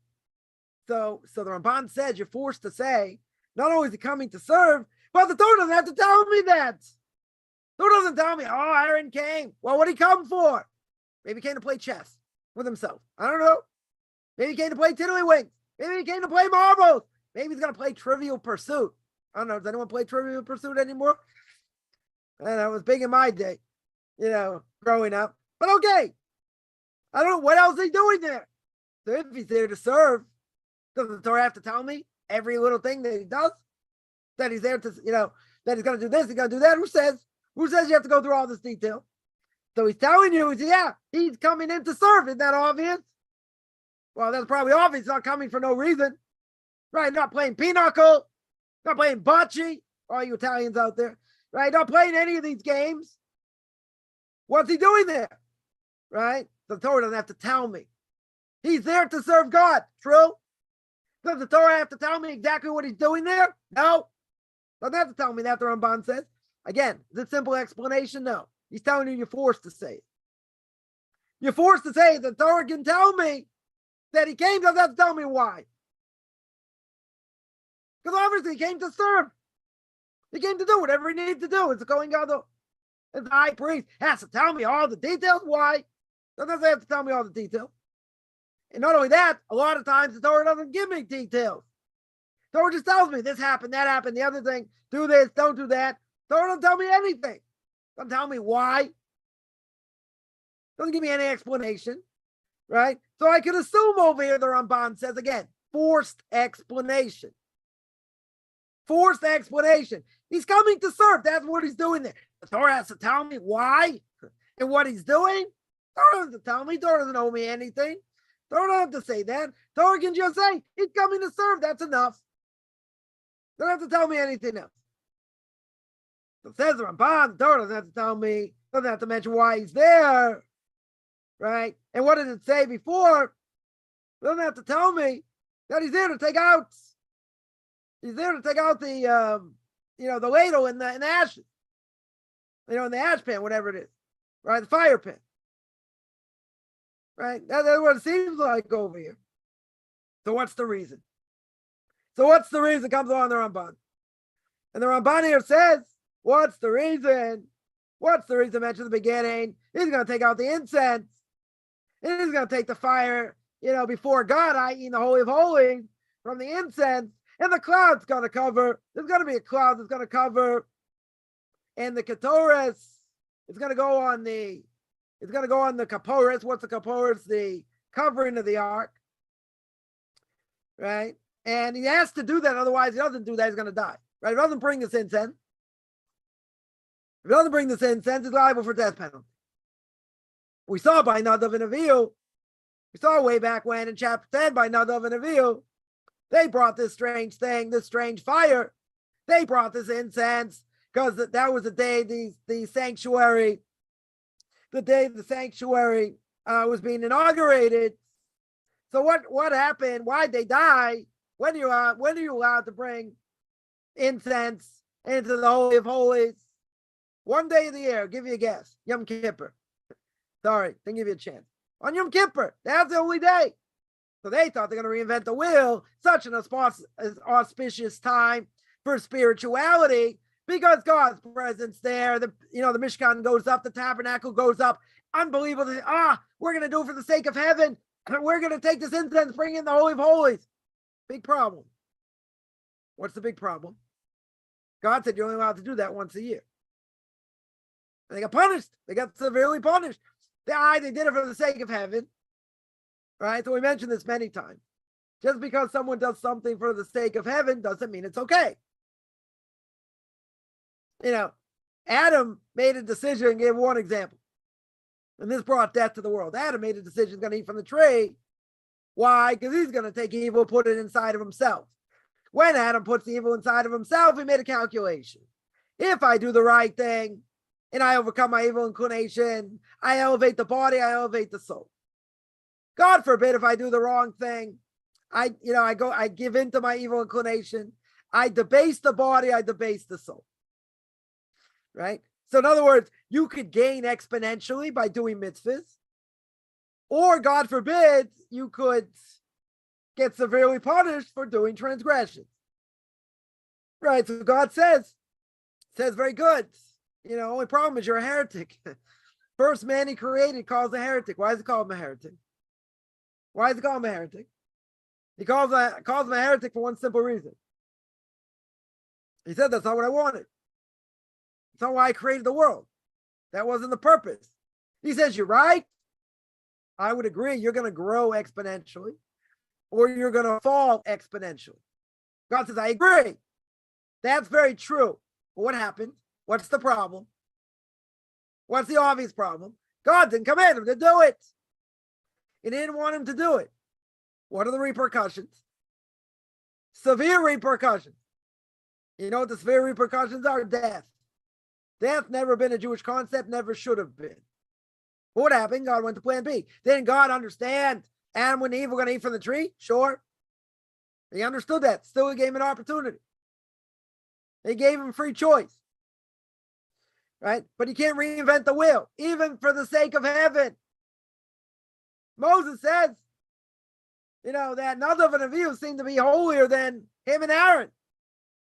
So the Ramban says you're forced to say, not only is he coming to serve, but the Torah doesn't have to tell me that. The Torah doesn't tell me, Aaron came. Well, what did he come for? Maybe he came to play chess with himself. I don't know. Maybe he came to play tiddlywinks. Maybe he came to play marbles. Maybe he's going to play Trivial Pursuit. I don't know. Does anyone play Trivial Pursuit anymore? And it was big in my day, growing up. But okay. I don't know what else he's doing there. So if he's there to serve, does the Torah have to tell me every little thing that he does? That he's there to, that he's going to do this, he's going to do that? Who says you have to go through all this detail? So he's telling you, he's coming in to serve. Isn't that obvious? Well, that's probably obvious. He's not coming for no reason. Right? Not playing pinochle, not playing bocce, all you Italians out there. Right? Not playing any of these games. What's he doing there? Right? The Torah doesn't have to tell me. He's there to serve God. True? Does the Torah have to tell me exactly what he's doing there? No. Doesn't have to tell me that, the Ramban says. Again, is it simple explanation? No. He's telling you you're forced to say it. You're forced to say it. The Torah can tell me that he came, doesn't have to tell me why. Because obviously he came to serve. He came to do whatever he needs to do. It's a Kohen Gadol. It's the high priest. Has to tell me all the details. Why? Doesn't have to tell me all the details. And not only that, a lot of times the Torah doesn't give me details. The Torah just tells me this happened, that happened, the other thing, do this, don't do that. The Torah doesn't tell me anything. Doesn't tell me why. Doesn't give me any explanation, right? So I could assume over here the Ramban says, again, forced explanation. Forced explanation. He's coming to serve. That's what he's doing there. The Torah has to tell me why and what he's doing. Torah doesn't tell me. Torah doesn't owe me anything. Torah don't have to say that. Torah can just say, he's coming to serve. That's enough. Don't have to tell me anything else. So it says the Ramban, the Torah doesn't have to tell me, doesn't have to mention why he's there. Right? And what did it say before? It doesn't have to tell me that he's there to take out. He's there to take out the, the ladle in the ashes. In the ash pan, whatever it is. Right? The fire pan. Right? That's what it seems like over here. So what's the reason? Comes along the Ramban. And the Ramban here says, what's the reason? What's the reason mentioned at the beginning? He's going to take out the incense. And he's going to take the fire, before God, i.e. in the Holy of Holies, from the incense. And the cloud's going to cover. There's going to be a cloud that's going to cover. And the Ketoris, it's going to go on the Kaporis. What's the Kaporis? The covering of the ark. Right? And he has to do that. Otherwise, he doesn't do that, he's going to die. Right? If he doesn't bring this incense, he's liable for death penalty. We saw by Nadav and Avihu. We saw way back when in chapter 10 by Nadav and Avihu. They brought this strange thing, this strange fire. They brought this incense because that was the day the sanctuary was being inaugurated. So what happened? Why'd they die? When are you allowed to bring incense into the Holy of Holies? One day of the year. I'll give you a guess. Yom Kippur. Sorry, didn't give you a chance. On Yom Kippur, that's the only day. So they thought they're going to reinvent the wheel. Such an auspicious time for spirituality because God's presence there. The Mishkan goes up, the tabernacle goes up. Unbelievable. We're going to do it for the sake of heaven. We're going to take this incense, bring in the Holy of Holies. Big problem. What's the big problem? God said you're only allowed to do that once a year. And they got punished. They got severely punished. They did it for the sake of heaven. Right? So we mentioned this many times. Just because someone does something for the sake of heaven doesn't mean it's okay. Adam made a decision, gave one example. And this brought death to the world. Adam made a decision he's going to eat from the tree. Why? Because he's going to take evil, put it inside of himself. When Adam puts the evil inside of himself, he made a calculation. If I do the right thing and I overcome my evil inclination, I elevate the body, I elevate the soul. God forbid if I do the wrong thing, I give in to my evil inclination. I debase the body, I debase the soul. Right? So in other words, you could gain exponentially by doing mitzvahs. Or God forbid, you could get severely punished for doing transgressions. Right? So God says very good. Only problem is you're a heretic. First man he created calls a heretic. Why does he call him a heretic? Why does he call him a heretic? He calls him a heretic for one simple reason. He said, that's not what I wanted. That's not why I created the world. That wasn't the purpose. He says, you're right. I would agree. You're going to grow exponentially or you're going to fall exponentially. God says, I agree. That's very true. But what happened? What's the problem? What's the obvious problem? God didn't command him to do it. He didn't want him to do it. What are the repercussions? Severe repercussions. You know what the severe repercussions are? Death. Death never been a Jewish concept, never should have been. What happened? God went to plan B. Didn't God understand Adam and Eve were going to eat from the tree? Sure. He understood that. Still, he gave him an opportunity. He gave him free choice. Right? But he can't reinvent the wheel, even for the sake of heaven. Moses says, that Nadav and Avihu seem to be holier than him and Aaron.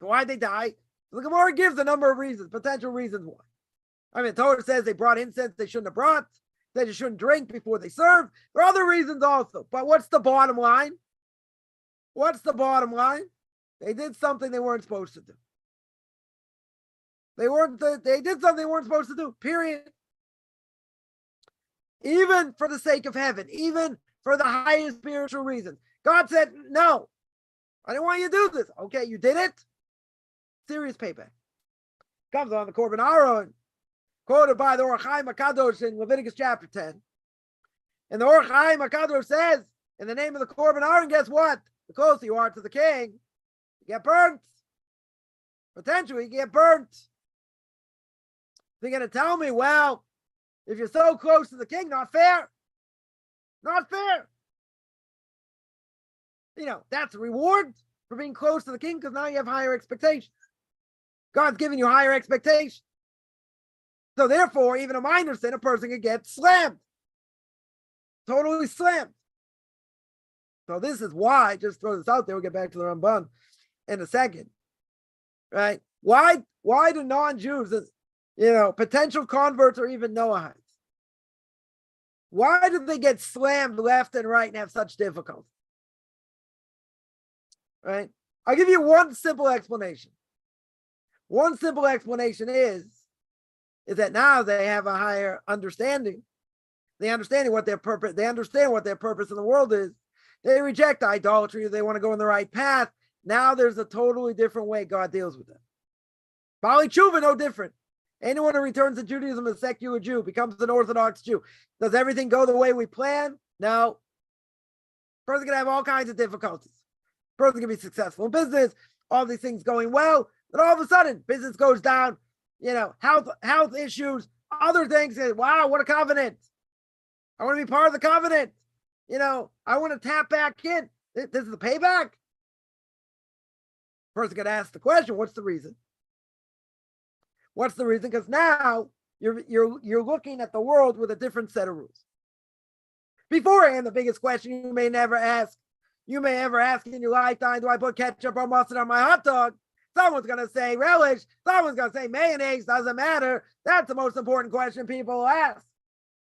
So why'd they die? The Gemara gives a number of reasons, potential reasons why. The Torah says they brought incense they shouldn't have brought. Said you shouldn't drink before they serve. There are other reasons also. But what's the bottom line? What's the bottom line? They did something they weren't supposed to do. They did something they weren't supposed to do, period. Even for the sake of heaven, even for the highest spiritual reason. God said, no, I didn't want you to do this. Okay, you did it. Serious payback. Comes on the Korban Aron, quoted by the Orach Chaim HaKadosh in Leviticus Chapter 10. And the Orach Chaim HaKadosh says, in the name of the Korban Aron, guess what? The closer you are to the king, you get burnt. Potentially, you get burnt. They're going to tell me, well, if you're so close to the king, not fair. Not fair. That's a reward for being close to the king because now you have higher expectations. God's giving you higher expectations. So therefore, even a minor sin, a person can get slammed. Totally slammed. So this is why, just throw this out there, we'll get back to the Ramban in a second. Right? Why do non-Jews, potential converts or even Noahites, why do they get slammed left and right and have such difficulty? Right? I'll give you one simple explanation. One simple explanation is that now they have a higher understanding. They understand what their purpose. They understand what their purpose in the world is. They reject idolatry. They want to go in the right path. Now there's a totally different way God deals with them. Bali Tshuva, no different. Anyone who returns to Judaism as a secular Jew becomes an Orthodox Jew. Does everything go the way we plan? No. Person can have all kinds of difficulties. Person can be successful in business, all these things going well, but all of a sudden business goes down, health issues, other things. Wow, what a covenant. I want to be part of the covenant. I want to tap back in. This is the payback. Person could ask the question, what's the reason? What's the reason? Because now you're looking at the world with a different set of rules. Beforehand, the biggest question you may ever ask in your lifetime, do I put ketchup or mustard on my hot dog? Someone's going to say relish. Someone's going to say mayonnaise. Doesn't matter. That's the most important question people ask.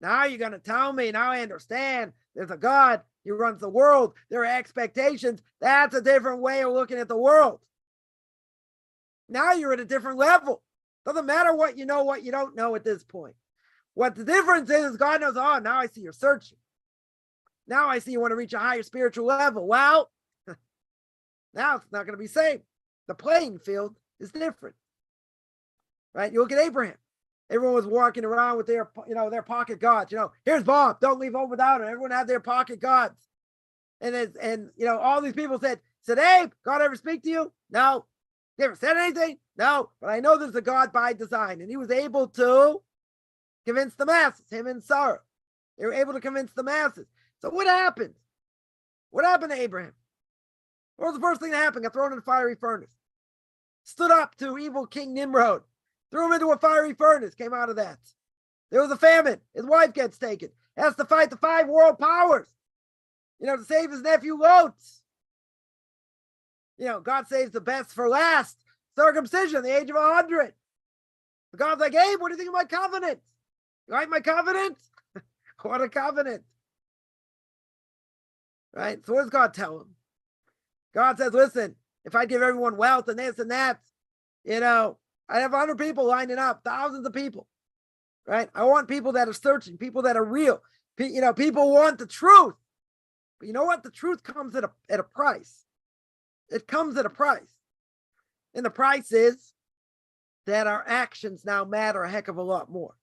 Now you're going to tell me. Now I understand. There's a God. He runs the world. There are expectations. That's a different way of looking at the world. Now you're at a different level. Doesn't matter what you know, what you don't know at this point. What the difference is God knows, oh, now I see you're searching. Now I see you want to reach a higher spiritual level. Well, now it's not going to be same. The playing field is different. Right? You look at Abraham. Everyone was walking around with their pocket gods. Here's Bob. Don't leave home without him. Everyone had their pocket gods. And all these people said, hey, God ever speak to you? No. They ever said anything? No. But I know there's a God by design. And he was able to convince the masses, him and Sarah. They were able to convince the masses. So what happened? What happened to Abraham? What was the first thing that happened? Got thrown in a fiery furnace. Stood up to evil King Nimrod. Threw him into a fiery furnace. Came out of that. There was a famine. His wife gets taken. Has to fight the 5 world powers. To save his nephew Lot. God saves the best for last. Circumcision at the age of 100. But God's like, hey, what do you think of my covenant? You like my covenant? What a covenant. Right? So what does God tell him? God says, listen, if I give everyone wealth and this and that, I have 100 people lining up, thousands of people. Right? I want people that are searching, people that are real. People want the truth. But you know what? The truth comes at a price. It comes at a price. And the price is that our actions now matter a heck of a lot more.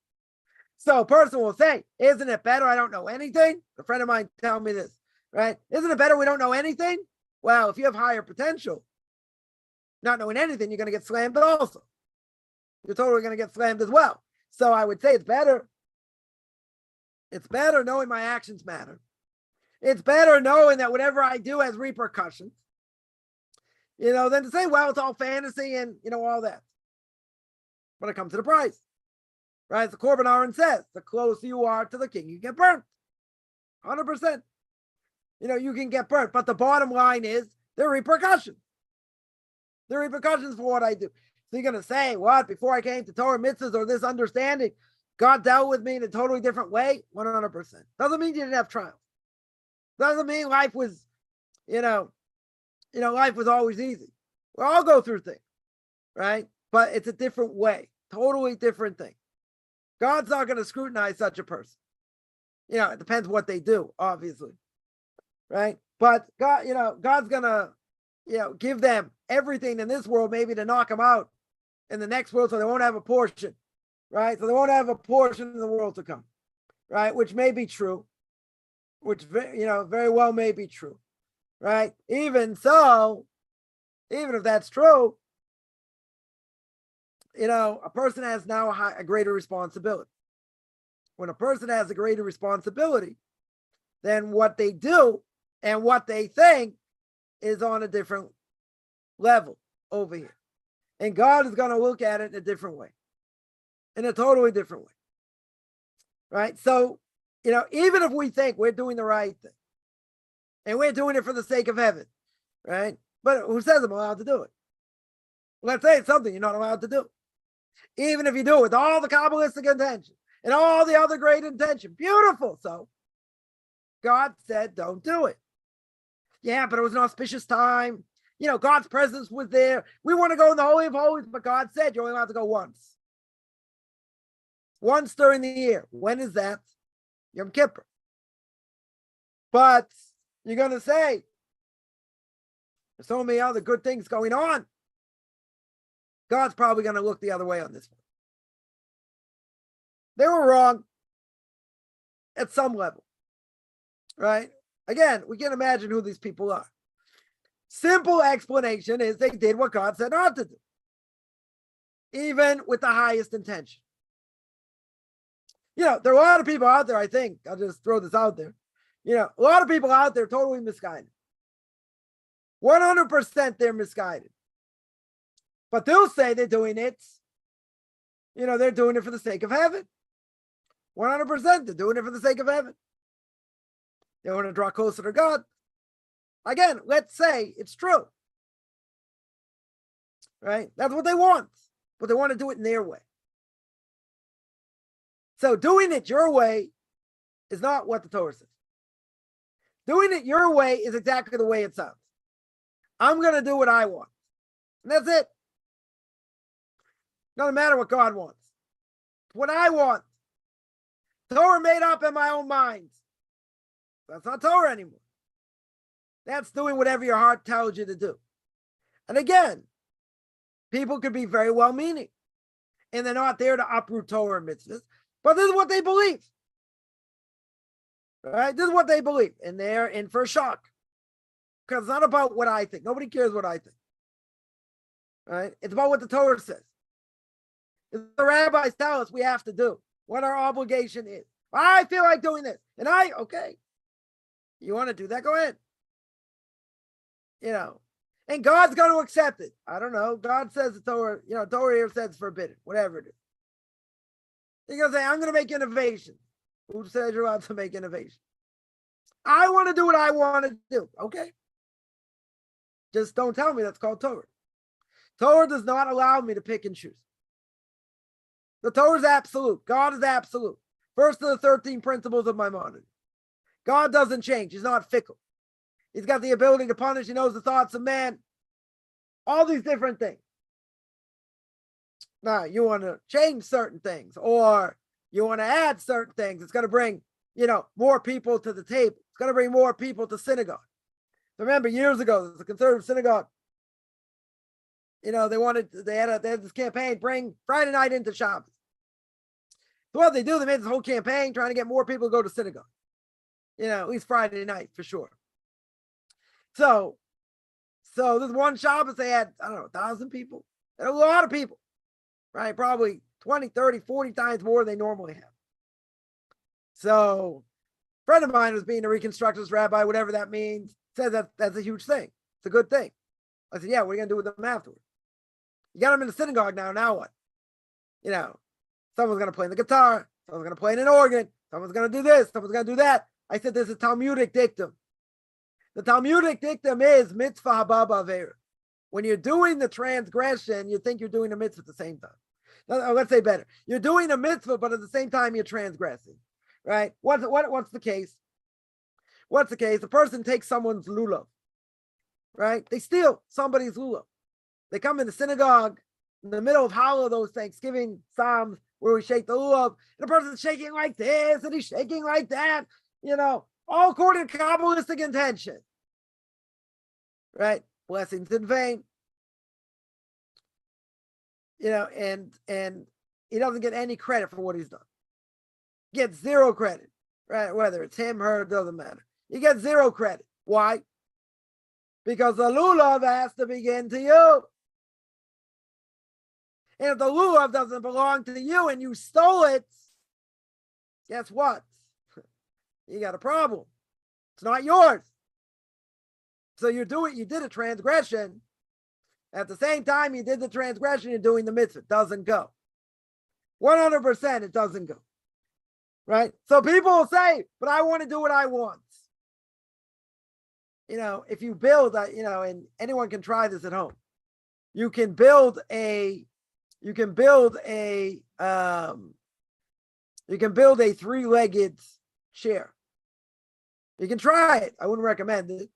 So a person will say, isn't it better I don't know anything? A friend of mine tell me this, right? Isn't it better we don't know anything? Well, if you have higher potential, not knowing anything, you're going to get slammed also. You're totally going to get slammed as well. So I would say it's better. It's better knowing my actions matter. It's better knowing that whatever I do has repercussions. Than to say, well, it's all fantasy and, all that. But it comes to the price. Right? As the Korban Aron says, the closer you are to the king, you get burnt. 100%. You can get burnt. But the bottom line is there are repercussions. There are repercussions for what I do. So you're going to say, what? Before I came to Torah mitzvahs or this understanding, God dealt with me in a totally different way, 100%. Doesn't mean you didn't have trials. Doesn't mean life was, life was always easy. We all go through things, right? But it's a different way, totally different thing. God's not going to scrutinize such a person. It depends what they do, obviously, right? But God, God's going to, give them everything in this world, maybe to knock them out in the next world so they won't have a portion, right? So they won't have a portion in the world to come, right? Which may be true, which, very well may be true, right? Even so, even if that's true, a person has now a greater responsibility. When a person has a greater responsibility, then what they do and what they think is on a different level over here. And God is going to look at it in a different way, in a totally different way, right? So, even if we think we're doing the right thing and we're doing it for the sake of heaven, right? But who says I'm allowed to do it? Let's say it's something you're not allowed to do. Even if you do it with all the Kabbalistic intention and all the other great intention, beautiful. So God said, don't do it. Yeah, but it was an auspicious time. God's presence was there. We want to go in the Holy of Holies, but God said you're only allowed to go once. Once during the year. When is that? Yom Kippur. But you're going to say, there's so many other good things going on. God's probably going to look the other way on this one. They were wrong at some level, right? Again, we can imagine who these people are. Simple explanation is they did what God said not to do, even with the highest intention. There are a lot of people out there, I think, I'll just throw this out there. A lot of people out there totally misguided. 100% they're misguided. But they'll say they're doing it, they're doing it for the sake of heaven. 100% they're doing it for the sake of heaven. They want to draw closer to God. Again, let's say it's true. Right? That's what they want. But they want to do it in their way. So doing it your way is not what the Torah says. Doing it your way is exactly the way it sounds. I'm going to do what I want. And that's it. Doesn't matter what God wants. What I want. Torah made up in my own mind. That's not Torah anymore. That's doing whatever your heart tells you to do. And again, people could be very well-meaning. And they're not there to uproot Torah and mitzvahs. But this is what they believe. Right? This is what they believe. And they're in for a shock. Because it's not about what I think. Nobody cares what I think. Right? It's about what the Torah says. The rabbis tell us we have to do, what our obligation is. I feel like doing this. And okay. You want to do that? Go ahead. And God's going to accept it. I don't know. God says the Torah, Torah here says forbidden, whatever it is. He's going to say, I'm going to make innovation. Who says you're allowed to make innovation? I want to do what I want to do. Okay. Just don't tell me that's called Torah. Torah does not allow me to pick and choose. The Torah is absolute. God is absolute. First of the 13 principles of Maimonides. God doesn't change. He's not fickle. He's got the ability to punish. He knows the thoughts of man. All these different things. Now, you want to change certain things or you want to add certain things. It's going to bring, more people to the table. It's going to bring more people to synagogue. Remember, years ago, there's a conservative synagogue. They had this campaign, bring Friday night into Shabbos. So what they do, they made this whole campaign trying to get more people to go to synagogue. At least Friday night for sure. So this one Shabbos, they had, 1,000 people. And a lot of people, right? Probably 20, 30, 40 times more than they normally have. So a friend of mine was being a Reconstructionist rabbi, whatever that means, said that's a huge thing. It's a good thing. I said, yeah, what are you going to do with them afterwards? You got them in the synagogue now what? Someone's going to play the guitar. Someone's going to play an organ. Someone's going to do this. Someone's going to do that. I said, there's a Talmudic dictum. The Talmudic dictum is mitzvah haba ba'avera. When you're doing the transgression, you think you're doing the mitzvah at the same time. let's say better. You're doing a mitzvah, but at the same time you're transgressing, right? What's the case? What's the case? The person takes someone's lulav, right? They steal somebody's lulav. They come in the synagogue in the middle of Hallel, those Thanksgiving Psalms where we shake the lulav, and the person's shaking like this and he's shaking like that, all according to Kabbalistic intention, right? Blessings in vain, and he doesn't get any credit for what he's done. He gets zero credit, right? Whether it's him, her, it doesn't matter. He gets zero credit. Why? Because the lulav has to begin to you. And if the lulav doesn't belong to you and you stole it, guess what? You got a problem. It's not yours. So you did a transgression. At the same time you did the transgression, you're doing the mitzvah. It doesn't go. 100% it doesn't go. Right? So people will say, but I want to do what I want. If you build, and anyone can try this at home. You can build a 3-legged chair. You can try it. I wouldn't recommend it,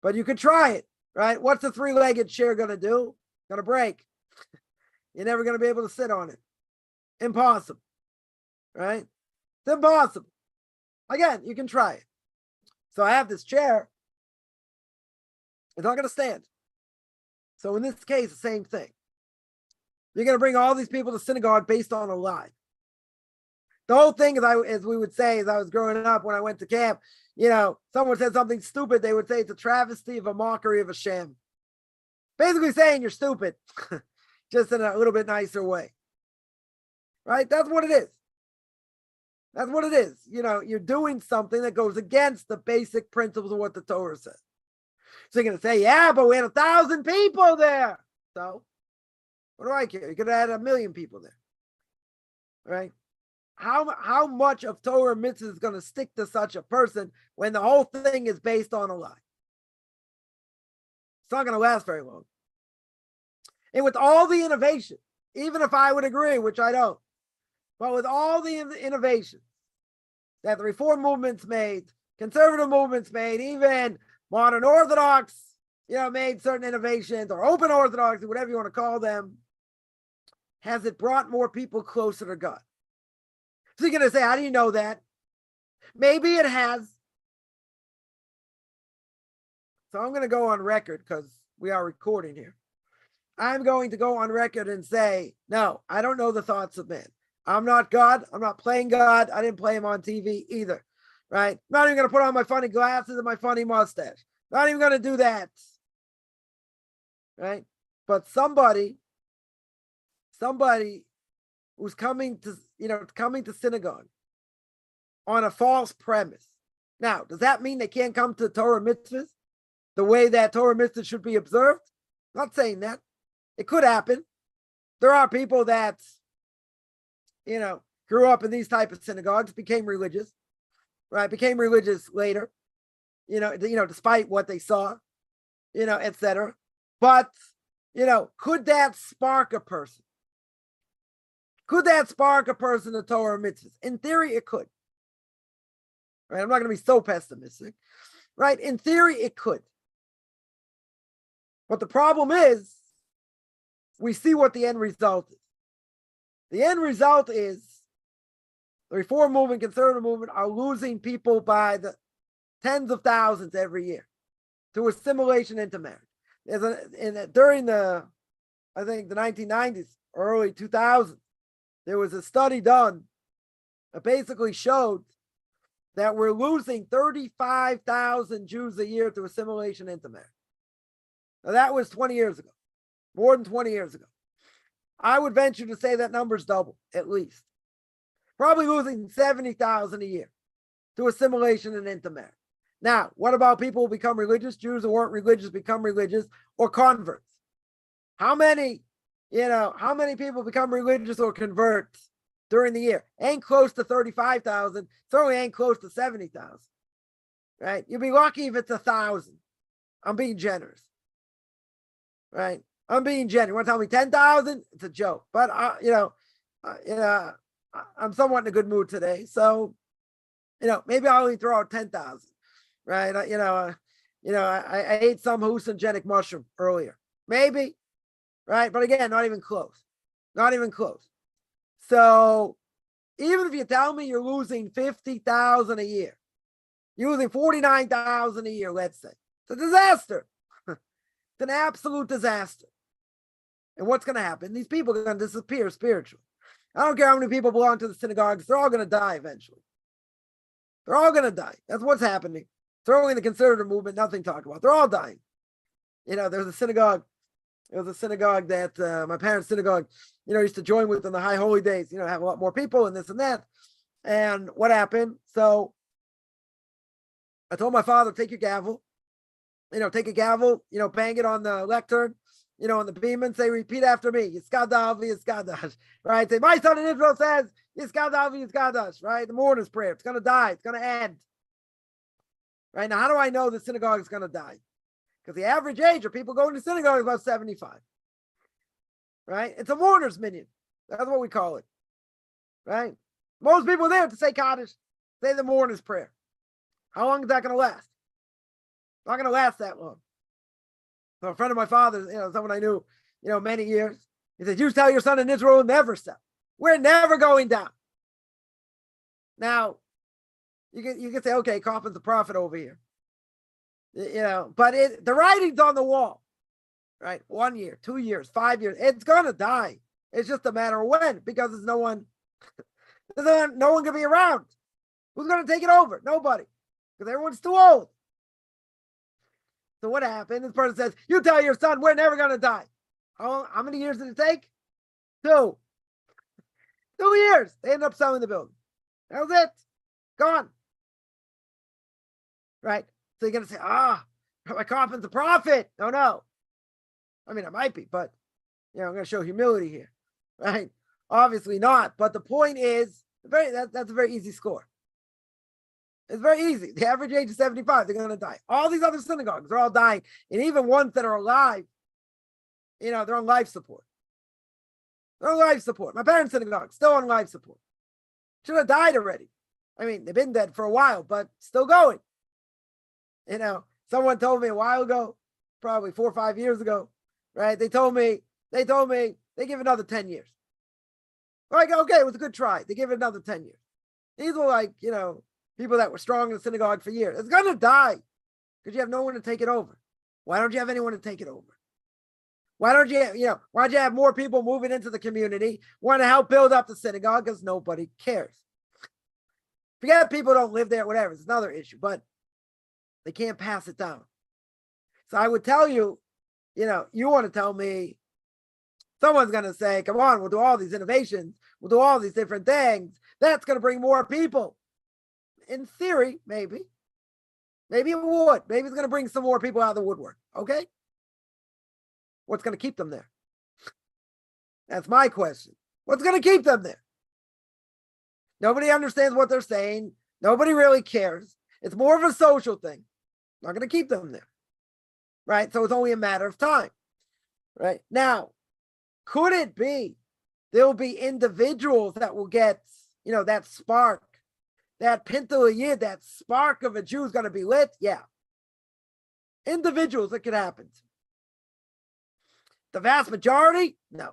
but you could try it, right? What's the 3-legged chair going to do? Going to break. You're never going to be able to sit on it. Impossible, right? It's impossible. Again, you can try it. So I have this chair. It's not going to stand. So in this case, the same thing. You're going to bring all these people to synagogue based on a lie. The whole thing, as we would say, as I was growing up when I went to camp, someone said something stupid, they would say it's a travesty of a mockery of Hashem. Basically saying you're stupid, just in a little bit nicer way. Right? That's what it is. That's what it is. You're doing something that goes against the basic principles of what the Torah says. So you're going to say, yeah, but we had 1,000 people there. So what do I care? You could have had 1 million people there. Right? How much of Torah mitzvah is going to stick to such a person when the whole thing is based on a lie? It's not going to last very long. And with all the innovation, even if I would agree, which I don't, but with all the innovations that the Reform movement's made, conservative movement's made, even modern Orthodox, made certain innovations, or open Orthodox, whatever you want to call them, has it brought more people closer to God? So you're going to say, how do you know that? Maybe it has. So I'm going to go on record because we are recording here. I'm going to go on record and say, no, I don't know the thoughts of men. I'm not God. I'm not playing God. I didn't play him on TV either. Right? I'm not even going to put on my funny glasses and my funny mustache. Not even going to do that. Right? But somebody who's coming to synagogue on a false premise. Now, does that mean they can't come to Torah mitzvahs the way that Torah mitzvahs should be observed? I'm not saying that. It could happen. There are people that, grew up in these type of synagogues, became religious, right? Became religious later, despite what they saw, etc. But, could that spark a person? Could that spark a person to Torah mitzvahs? In theory, it could. Right? I'm not going to be so pessimistic. Right? In theory, it could. But the problem is, we see what the end result is. The end result is the Reform movement, conservative movement are losing people by the tens of thousands every year to assimilation into marriage. During the 1990s, early 2000s, there was a study done that basically showed that we're losing 35,000 Jews a year to assimilation into marriage. Now that was 20 years ago, more than 20 years ago. I would venture to say that number's double, at least. Probably losing 70,000 a year to assimilation and into marriage. Now, what about people who become religious? Jews who weren't religious become religious, or converts? How many people become religious or convert during the year? Ain't close to 35,000. Certainly ain't close to 70,000. Right? You'll be lucky if it's 1,000. I'm being generous. Right? I'm being generous. You want to tell me 10,000? It's a joke. But, I'm somewhat in a good mood today. So, maybe I'll only throw out 10,000, right? I ate some hallucinogenic mushroom earlier, maybe, right? But again, not even close, not even close. So even if you tell me you're losing 50,000 a year, you're losing 49,000 a year, let's say, it's a disaster. It's an absolute disaster. And what's going to happen? These people are going to disappear spiritually. I don't care how many people belong to the synagogues. They're all going to die eventually. They're all going to die. That's what's happening. Certainly in the conservative movement, nothing to talk about. They're all dying. There's a synagogue. It was a synagogue that my parents' synagogue, used to join with in the high holy days, have a lot more people and this and that. And what happened? So I told my father, take your gavel, take a gavel, bang it on the lectern, on the beam and say, repeat after me. Yiskadav, Yiskadash, right? Say, my son in Israel says, Yiskadav, Yiskadash, right? The mourner's prayer. It's going to die. It's going to end. Right? Now, how do I know the synagogue is going to die? Because the average age of people going to synagogue is about 75. Right? It's a mourner's minyan. That's what we call it. Right? Most people are there to say Kaddish, say the mourner's prayer. How long is that going to last? Not going to last that long. So a friend of my father's, someone I knew, many years, he said, you tell your son in Israel never sell. We're never going down. Now, you can say, okay, Coffin's a prophet over here. But the writing's on the wall, right? 1 year, 2 years, 5 years. It's going to die. It's just a matter of when, because there's no one going to be around. Who's going to take it over? Nobody, because everyone's too old. So what happened? This person says, you tell your son, we're never going to die. How many years did it take? 2 years. They ended up selling the building. That was it. Gone. Right? So you're going to say, my Coffin's a prophet. No. I mean, I might be, but, I'm going to show humility here. Right? Obviously not. But the point is, that's a very easy score. It's very easy. The average age is 75. They're going to die. All these other synagogues, they're all dying. And even ones that are alive, they're on life support. They're on life support. My parents' synagogue, still on life support. Should have died already. I mean, they've been dead for a while, but still going. Someone told me a while ago, probably 4 or 5 years ago, right? They told me they give another 10 years. Like, okay, it was a good try. They give it another 10 years. These were like, people that were strong in the synagogue for years. It's going to die because you have no one to take it over. Why don't you have anyone to take it over? Why don't you have more people moving into the community, want to help build up the synagogue? Because nobody cares. Forget people don't live there, whatever. It's another issue, but they can't pass it down. So I would tell you, you want to tell me, someone's going to say, come on, we'll do all these innovations. We'll do all these different things. That's going to bring more people. In theory, maybe. Maybe it would. Maybe it's going to bring some more people out of the woodwork. Okay? What's going to keep them there? That's my question. What's going to keep them there? Nobody understands what they're saying. Nobody really cares. It's more of a social thing. Not going to keep them there. Right? So it's only a matter of time. Right? Now, could it be there'll be individuals that will get, that spark, that pintel yid, that spark of a Jew is going to be lit? Yeah. Individuals, it could happen. The vast majority? No.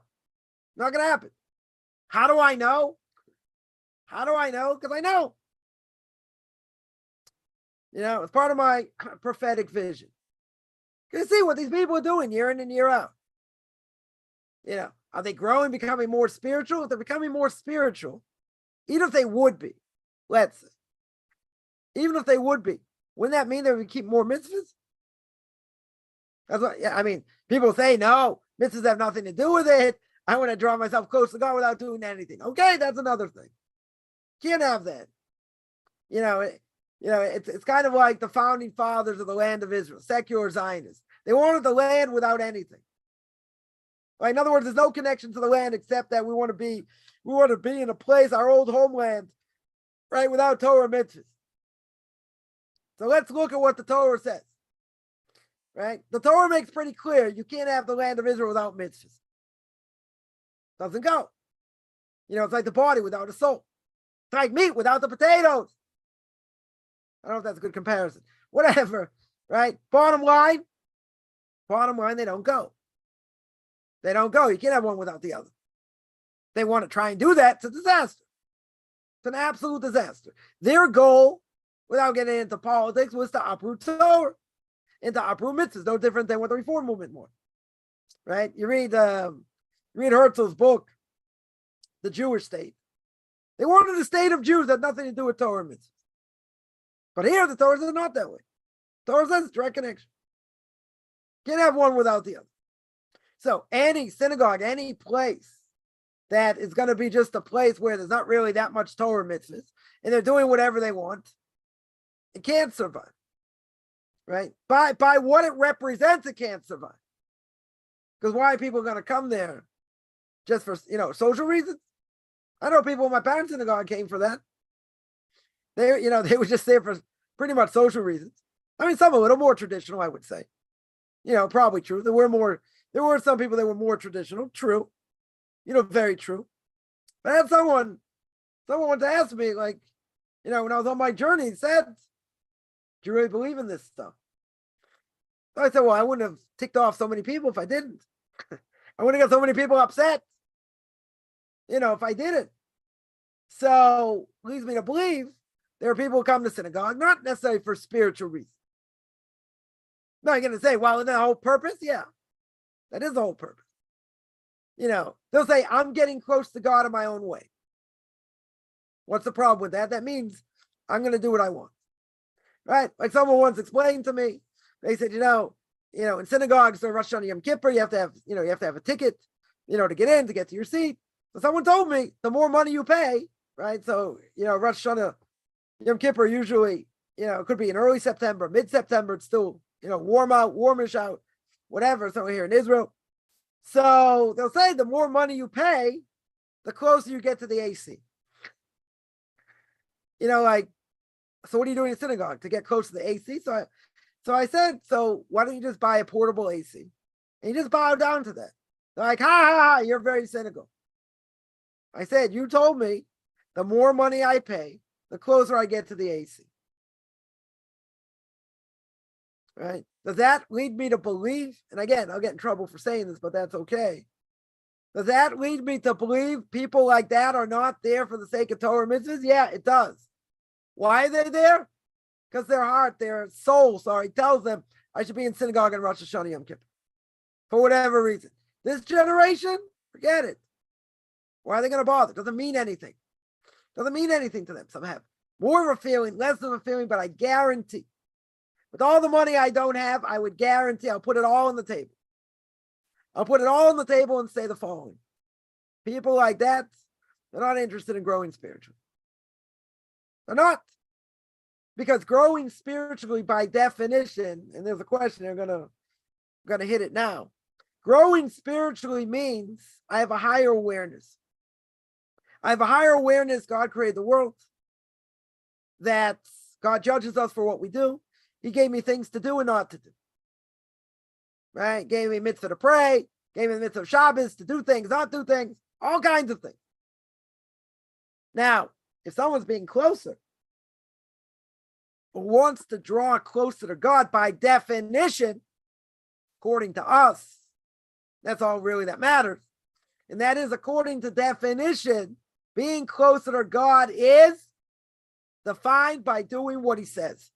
Not going to happen. How do I know? Because I know. It's part of my prophetic vision. You see what these people are doing year in and year out. Are they growing, becoming more spiritual? If they're becoming more spiritual, even if they would be, let's say, even if they would be, wouldn't that mean they would keep more mitzvahs? That's what, people say, no, mitzvahs have nothing to do with it. I want to draw myself close to God without doing anything. Okay, that's another thing. Can't have that. It's kind of like the founding fathers of the land of Israel, secular Zionists. They wanted the land without anything. Right? In other words, there's no connection to the land except that we want to be in a place, our old homeland, right, without Torah mitzvahs. So let's look at what the Torah says. Right? The Torah makes pretty clear you can't have the land of Israel without mitzvahs. Doesn't go. It's like the body without a soul. It's like meat without the potatoes. I don't know if that's a good comparison. Whatever, right? Bottom line, they don't go. They don't go. You can't have one without the other. They want to try and do that. It's a disaster. It's an absolute disaster. Their goal, without getting into politics, was to uproot Torah, and to uproot mitzvahs. No different than what the Reform movement was. Right? You read Herzl's book, The Jewish State. They wanted a state of Jews that had nothing to do with Torah and mitzvahs. But here, the Torah is not that way. Torah says direct connection. Can't have one without the other. So any synagogue, any place that is going to be just a place where there's not really that much Torah mitzvahs, and they're doing whatever they want, it can't survive. Right? By what it represents, it can't survive. Because why are people going to come there? Just for, social reasons? I know people in my parents' synagogue came for that. They were just there for pretty much social reasons. I mean, some a little more traditional, I would say. Probably true. There were some people that were more traditional. True. Very true. But I had someone wanted to ask me, like, when I was on my journey, he said, do you really believe in this stuff? So I said, well, I wouldn't have ticked off so many people if I didn't. I wouldn't have got so many people upset, if I didn't. So leads me to believe there are people who come to synagogue, not necessarily for spiritual reasons. Now you're going to say, well, isn't that the whole purpose? Yeah, that is the whole purpose. They'll say, I'm getting close to God in my own way. What's the problem with that? That means I'm going to do what I want. Right? Like someone once explained to me, they said, in synagogues or Rosh Hashanah Yom Kippur, you have to have a ticket, to get in, to get to your seat. So someone told me the more money you pay, right? So, Rosh Hashanah Yom Kippur usually, it could be in early September, mid-September, it's still, warm out, warmish out, whatever. So here in Israel. So they'll say the more money you pay, the closer you get to the AC. So what are you doing in synagogue to get close to the AC? So I said, so why don't you just buy a portable AC? And you just bow down to that. They're like, ha, ha, ha, you're very cynical. I said, you told me the more money I pay, the closer I get to the AC. Right? Does that lead me to believe, and again, I'll get in trouble for saying this, but that's okay. Does that lead me to believe people like that are not there for the sake of Torah mitzvahs? Yeah, it does. Why are they there? Because their heart, their soul, tells them I should be in synagogue on Rosh Hashanah Yom Kippur. For whatever reason. This generation, forget it. Why are they going to bother? Doesn't mean anything. Doesn't mean anything to them. Some have more of a feeling, less of a feeling, but I guarantee, with all the money I don't have, I would guarantee I'll put it all on the table. I'll put it all on the table and say the following. People like that, they're not interested in growing spiritually. They're not. Because growing spiritually by definition, and there's a question, they're gonna hit it now. Growing spiritually means I have a higher awareness. I have a higher awareness God created the world, that God judges us for what we do. He gave me things to do and not to do. Right? Gave me mitzvah to pray, gave me the mitzvah of Shabbos to do things, not do things, all kinds of things. Now, if someone's being closer, or wants to draw closer to God, by definition, according to us, that's all really that matters. And that is, according to definition, being closer to God is defined by doing what he says.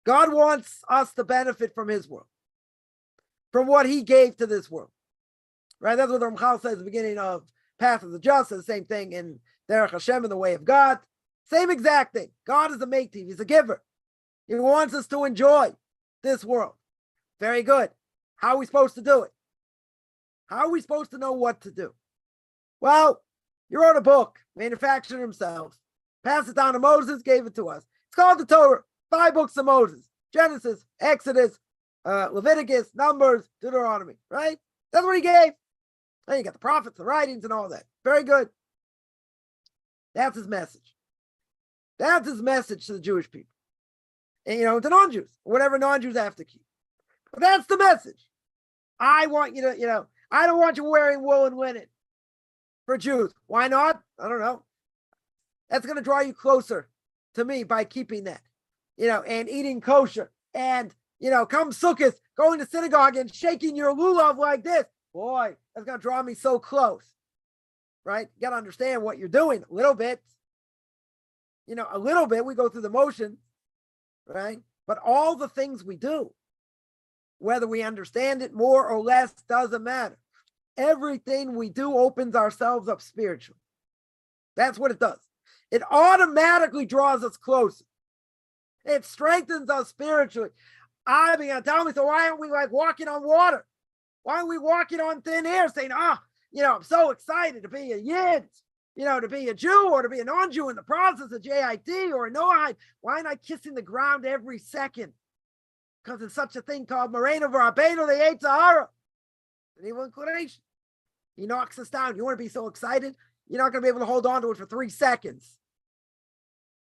God wants us to benefit from his world, from what he gave to this world. Right? That's what the Ramchal says at the beginning of Path of the Just, the same thing in Derech Hashem, in the way of God. Same exact thing. God is a meitiv. He's a giver. He wants us to enjoy this world. Very good. How are we supposed to do it? How are we supposed to know what to do? Well, he wrote a book, manufactured himself, passed it down to Moses, gave it to us. It's called the Torah. 5 books of Moses. Genesis, Exodus, Leviticus, Numbers, Deuteronomy. Right? That's what he gave. And you got the prophets, the writings, and all that. Very good. That's his message. That's his message to the Jewish people. And, to non-Jews, whatever non-Jews have to keep. But that's the message. I want you to, I don't want you wearing wool and linen. for Jews. Why not? I don't know. That's going to draw you closer to me by keeping that, and eating kosher. And, come Sukkot, going to synagogue and shaking your lulav like this. Boy, that's going to draw me so close, right? You got to understand what you're doing a little bit. A little bit, we go through the motions, right? But all the things we do, whether we understand it more or less, doesn't matter. Everything we do opens ourselves up spiritually. That's what it does. It automatically draws us closer. It strengthens us spiritually. I mean, tell me, so why aren't we like walking on water? Why aren't we walking on thin air saying, I'm so excited to be a Yid, to be a Jew or to be a non-Jew in the process of JIT or a Noahide? Why am I kissing the ground every second? Because there's such a thing called Moreno V'Rabbeinu, the Yetzer Hara, an evil inclination. He knocks us down. You want to be so excited? You're not going to be able to hold on to it for 3 seconds.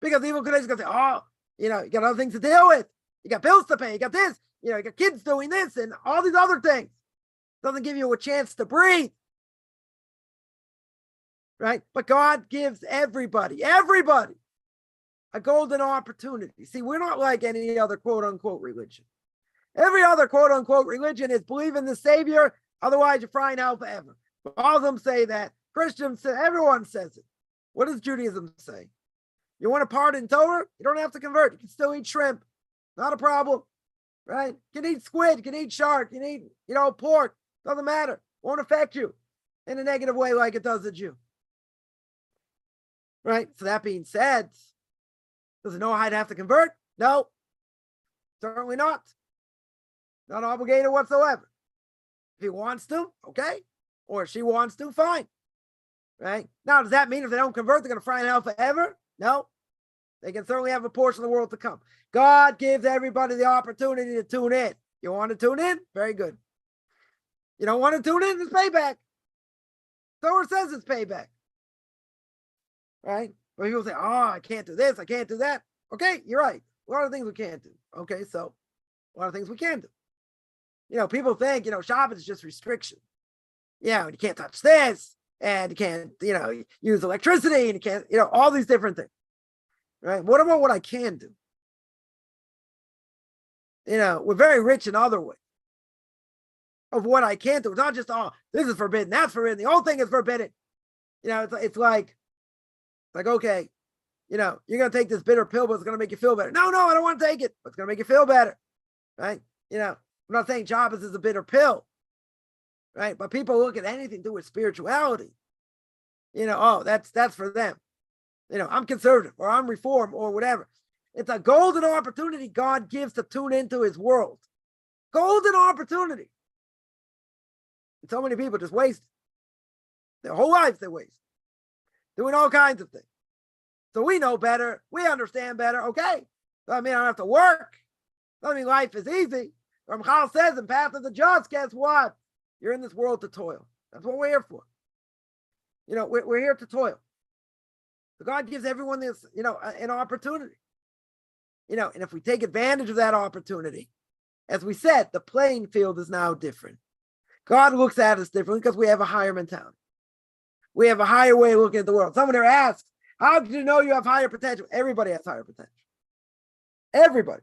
Because the evil inclination is going to say, you got other things to deal with. You got bills to pay. You got this. You got kids doing this and all these other things. Doesn't give you a chance to breathe. Right? But God gives everybody a golden opportunity. See, we're not like any other quote unquote religion. Every other quote unquote religion is believe in the Savior, otherwise you're frying hell forever. Muslims say that. Christians say, everyone says it. What does Judaism say? You want to pardon Torah? You don't have to convert. You can still eat shrimp. Not a problem. Right? You can eat squid, you can eat shark, you can eat, pork. Doesn't matter. Won't affect you in a negative way like it does a Jew. Right? So that being said, does a Noahide have to convert? No. Certainly not. Not obligated whatsoever. If he wants to, okay. Or if she wants to, fine. Right? Now, does that mean if they don't convert, they're going to fry in hell forever? No. They can certainly have a portion of the world to come. God gives everybody the opportunity to tune in. You want to tune in? Very good. You don't want to tune in? It's payback. Torah says it's payback. Right? But people say, I can't do this, I can't do that. Okay, you're right. A lot of things we can't do. Okay, so a lot of things we can do. People think, Shabbat is just restriction. You can't touch this, and you can't, use electricity, and you can't, all these different things. Right? What about what I can do? We're very rich in other ways of what I can't do. It's not just, this is forbidden, that's forbidden, the whole thing is forbidden. It's like, okay, you're going to take this bitter pill, but it's going to make you feel better. No, I don't want to take it, but it's going to make you feel better. Right? I'm not saying Shabbos is a bitter pill. Right? But people look at anything to do with spirituality. That's for them. I'm conservative or I'm reform or whatever. It's a golden opportunity God gives to tune into his world. Golden opportunity. And so many people just waste their whole lives. They waste doing all kinds of things. So we know better. We understand better. Okay. Doesn't mean I don't have to work. Doesn't mean life is easy. Ramchal says in Path of the Just, guess what? You're in this world to toil. That's what we're here for. We're here to toil. So God gives everyone this, an opportunity. And if we take advantage of that opportunity, as we said, the playing field is now different. God looks at us differently because we have a higher mentality. We have a higher way of looking at the world. Someone there asks, how do you know you have higher potential? Everybody has higher potential. Everybody.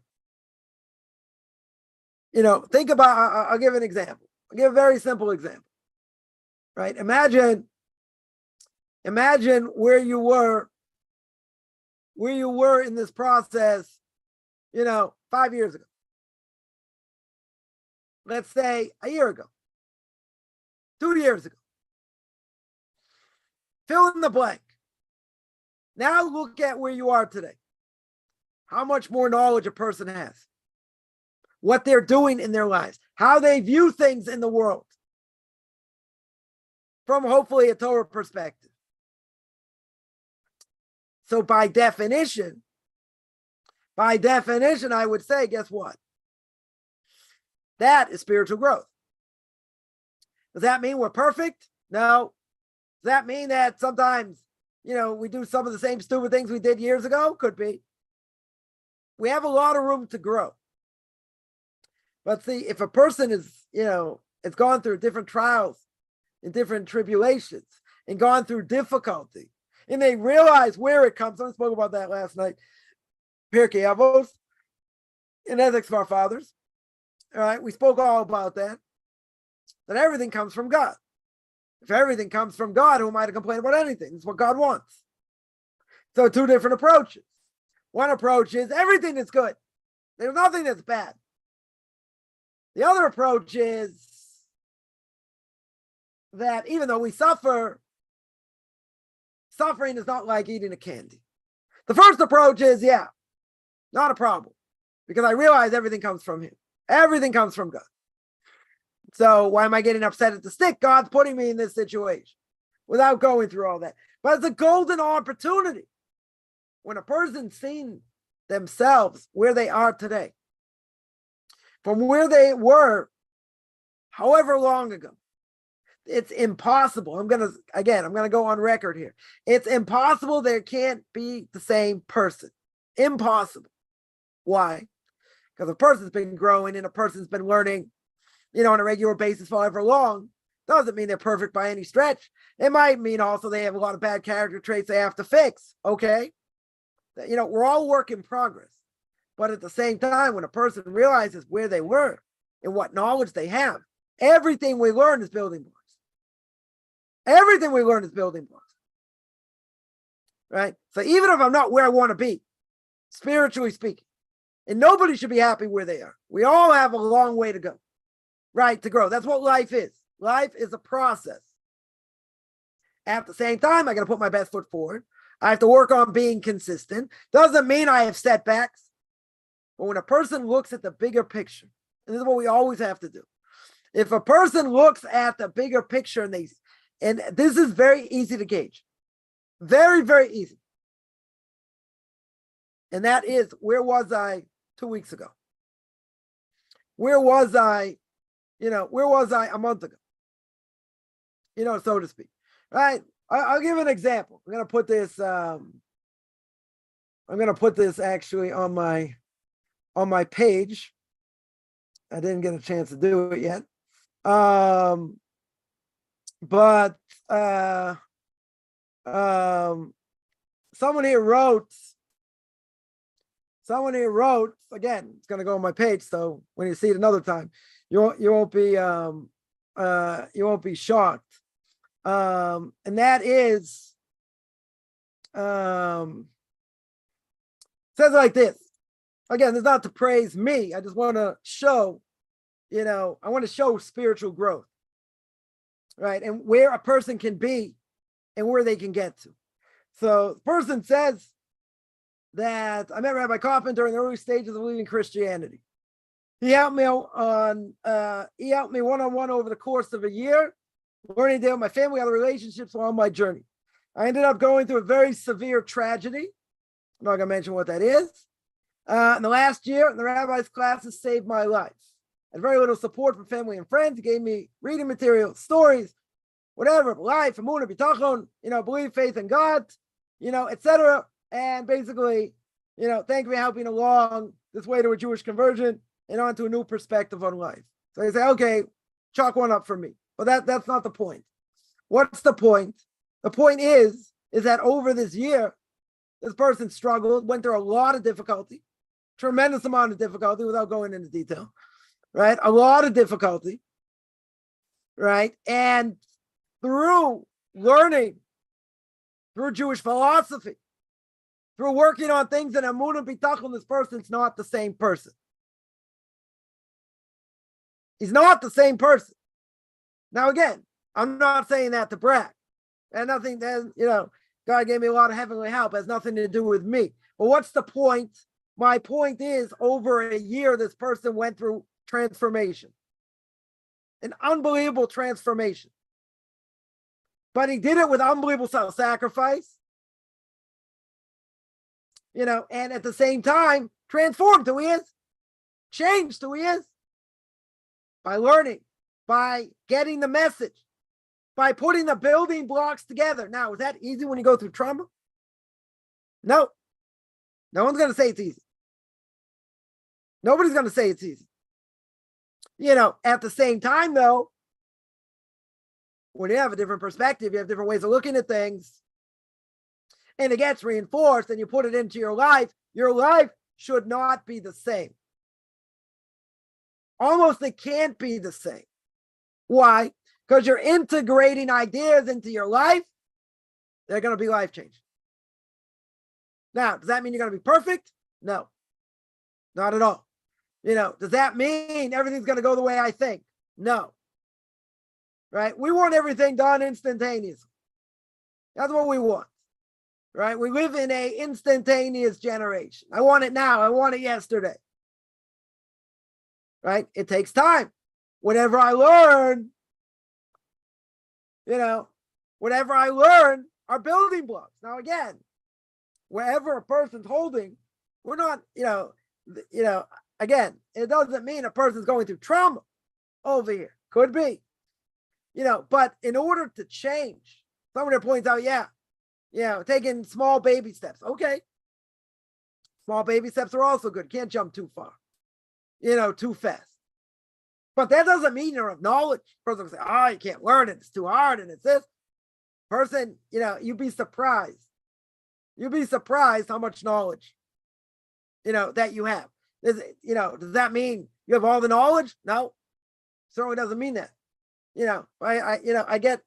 Think about, I'll give an example. I'll give a very simple example. Right? Imagine where you were in this process, 5 years ago. Let's say a year ago, 2 years ago. Fill in the blank. Now look at where you are today. How much more knowledge a person has. What they're doing in their lives. How they view things in the world. From hopefully a Torah perspective. So by definition, I would say, guess what? That is spiritual growth. Does that mean we're perfect? No. Does that mean that sometimes, we do some of the same stupid things we did years ago? Could be. We have a lot of room to grow. But see, if a person is, has gone through different trials and different tribulations, and gone through difficulty, and they realize where it comes from. I spoke about that last night. Pirkei Avos, in Ethics of Our Fathers. All right, we spoke all about that. That everything comes from God. If everything comes from God, who am I to complain about anything? It's what God wants. So two different approaches. One approach is everything is good. There's nothing that's bad. The other approach is that even though we suffer, suffering is not like eating a candy. The first approach is, yeah, not a problem, because I realize everything comes from Him. Everything comes from God. So why am I getting upset at the stick? God's putting me in this situation without going through all that. But it's a golden opportunity when a person's seen themselves where they are today, from where they were however long ago. It's impossible. I'm going to go on record here. It's impossible. There can't be the same person. Impossible. Why? Because a person's been growing and a person's been learning, on a regular basis for however long. Doesn't mean they're perfect by any stretch. It might mean also they have a lot of bad character traits they have to fix. Okay. We're all work in progress. But at the same time, when a person realizes where they were and what knowledge they have, everything we learn is building blocks. Everything we learn is building blocks. Right? So even if I'm not where I want to be, spiritually speaking, and nobody should be happy where they are. We all have a long way to go, right, to grow. That's what life is. Life is a process. At the same time, I got to put my best foot forward. I have to work on being consistent. Doesn't mean I have setbacks. But when a person looks at the bigger picture, and this is what we always have to do. If a person looks at the bigger picture and this is very easy to gauge. Very, very easy. And that is, where was I 2 weeks ago? Where was I, where was I a month ago? So to speak, right? I'll give an example. I'm going to put this actually on my page. I didn't get a chance to do it yet. But someone here wrote, again, it's going to go on my page. So when you see it another time, you won't be shocked. And that is, says like this. Again, it's not to praise me. I just want to show, I want to show spiritual growth, right? And where a person can be and where they can get to. So the person says that I met Rabbi Kaufman during the early stages of leaving Christianity. He helped me one-on-one over the course of a year, learning to deal with my family, other relationships along my journey. I ended up going through a very severe tragedy. I'm not going to mention what that is. In the last year, the rabbi's classes saved my life. I had very little support from family and friends. He gave me reading material, stories, whatever, life, emunah, bitachon, believe, faith in God, etc. And basically, thank you for helping along this way to a Jewish conversion and on to a new perspective on life. So they say, okay, chalk one up for me. But that's not the point. What's the point? The point is that over this year, this person struggled, went through a lot of difficulty, tremendous amount of difficulty without going into detail, right? A lot of difficulty, right? And through learning, through Jewish philosophy, through working on things in emunah bitachon, this person's not the same person. He's not the same person. Now, again, I'm not saying that to brag. And nothing, God gave me a lot of heavenly help. It has nothing to do with me. But what's the point? My point is, over a year, this person went through transformation. An unbelievable transformation. But he did it with unbelievable self-sacrifice. And at the same time, transformed who he is. Changed who he is. By learning. By getting the message. By putting the building blocks together. Now, is that easy when you go through trauma? No. No one's going to say it's easy. Nobody's going to say it's easy. At the same time, though, when you have a different perspective, you have different ways of looking at things, and it gets reinforced and you put it into your life should not be the same. Almost it can't be the same. Why? Because you're integrating ideas into your life. They're going to be life-changing. Now, does that mean you're going to be perfect? No, not at all. Does that mean everything's going to go the way I think? No. Right? We want everything done instantaneously. That's what we want. Right? We live in an instantaneous generation. I want it now. I want it yesterday. Right? It takes time. Whatever I learn, whatever I learn are building blocks. Now, again, wherever a person's holding, we're not, again, it doesn't mean a person's going through trauma over here. Could be, but in order to change, somebody points out, taking small baby steps. Okay. Small baby steps are also good. Can't jump too far, too fast. But that doesn't mean you're of knowledge. Person will say, you can't learn it. It's too hard. And it's this. Person, you'd be surprised. You'd be surprised how much knowledge, that you have. Does that mean you have all the knowledge? No, certainly doesn't mean that. I get,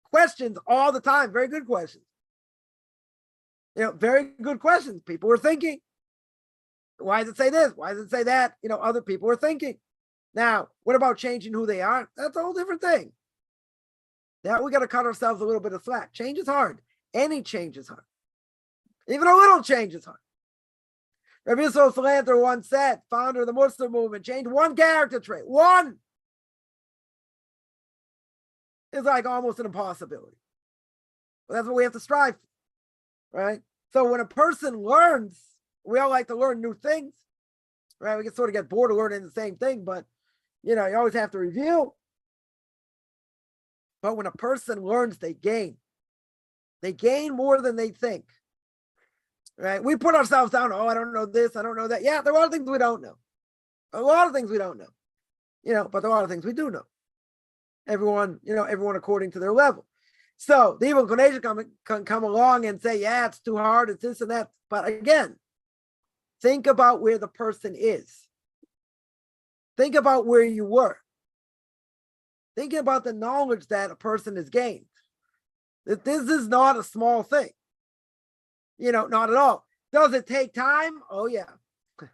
questions all the time. Very good questions. Very good questions. People were thinking, why does it say this? Why does it say that? Other people were thinking. Now, what about changing who they are? That's a whole different thing. That we got to cut ourselves a little bit of slack. Change is hard. Any change is hard. Even a little change is hard. Rabbi Yisrael Salanter once said, founder of the Muslim movement, change one character trait. One is like almost an impossibility. But that's what we have to strive for, right? So when a person learns, we all like to learn new things, right? We can sort of get bored of learning the same thing, but you always have to review. But when a person learns, they gain. They gain more than they think. Right? We put ourselves down. Oh, I don't know this. I don't know that. Yeah, there are a lot of things we don't know. A lot of things we don't know. But there are a lot of things we do know. Everyone according to their level. So the evil inclination can come along and say, yeah, it's too hard. It's this and that. But again, think about where the person is. Think about where you were. Thinking about the knowledge that a person has gained. That this is not a small thing. Not at all. Does it take time? Oh yeah. It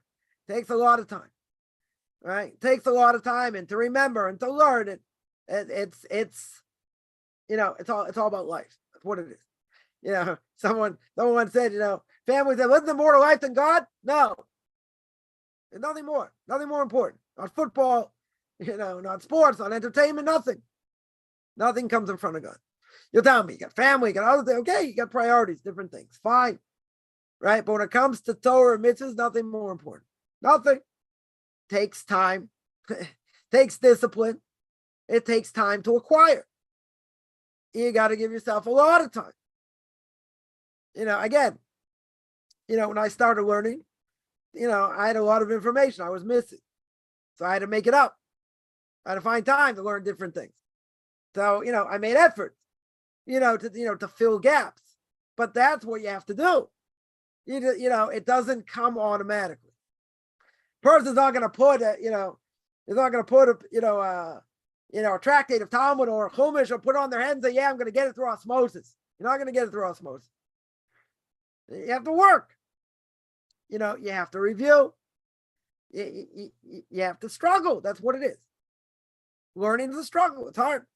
takes a lot of time. Right? It takes a lot of time and to remember and to learn it. It's all about life. That's what it is. Someone said, family said, wasn't there more to life than God? No. There's nothing more important. Not football, not sports, not entertainment, nothing. Nothing comes in front of God. You'll tell me, you got family, you got other things. Okay, you got priorities, different things. Fine. Right? But when it comes to Torah and mitzvahs, nothing more important. Nothing. Takes time. Takes discipline. It takes time to acquire. You got to give yourself a lot of time. Again, when I started learning, I had a lot of information I was missing. So I had to make it up. I had to find time to learn different things. So, I made efforts, to fill gaps. But that's what you have to do. It doesn't come automatically. Person's not going to put, is not going to put, a tractate of Talmud or a Chumash or put on their head and say, yeah, I'm going to get it through osmosis. You're not going to get it through osmosis. You have to work. You have to review. You have to struggle. That's what it is. Learning is a struggle. It's hard.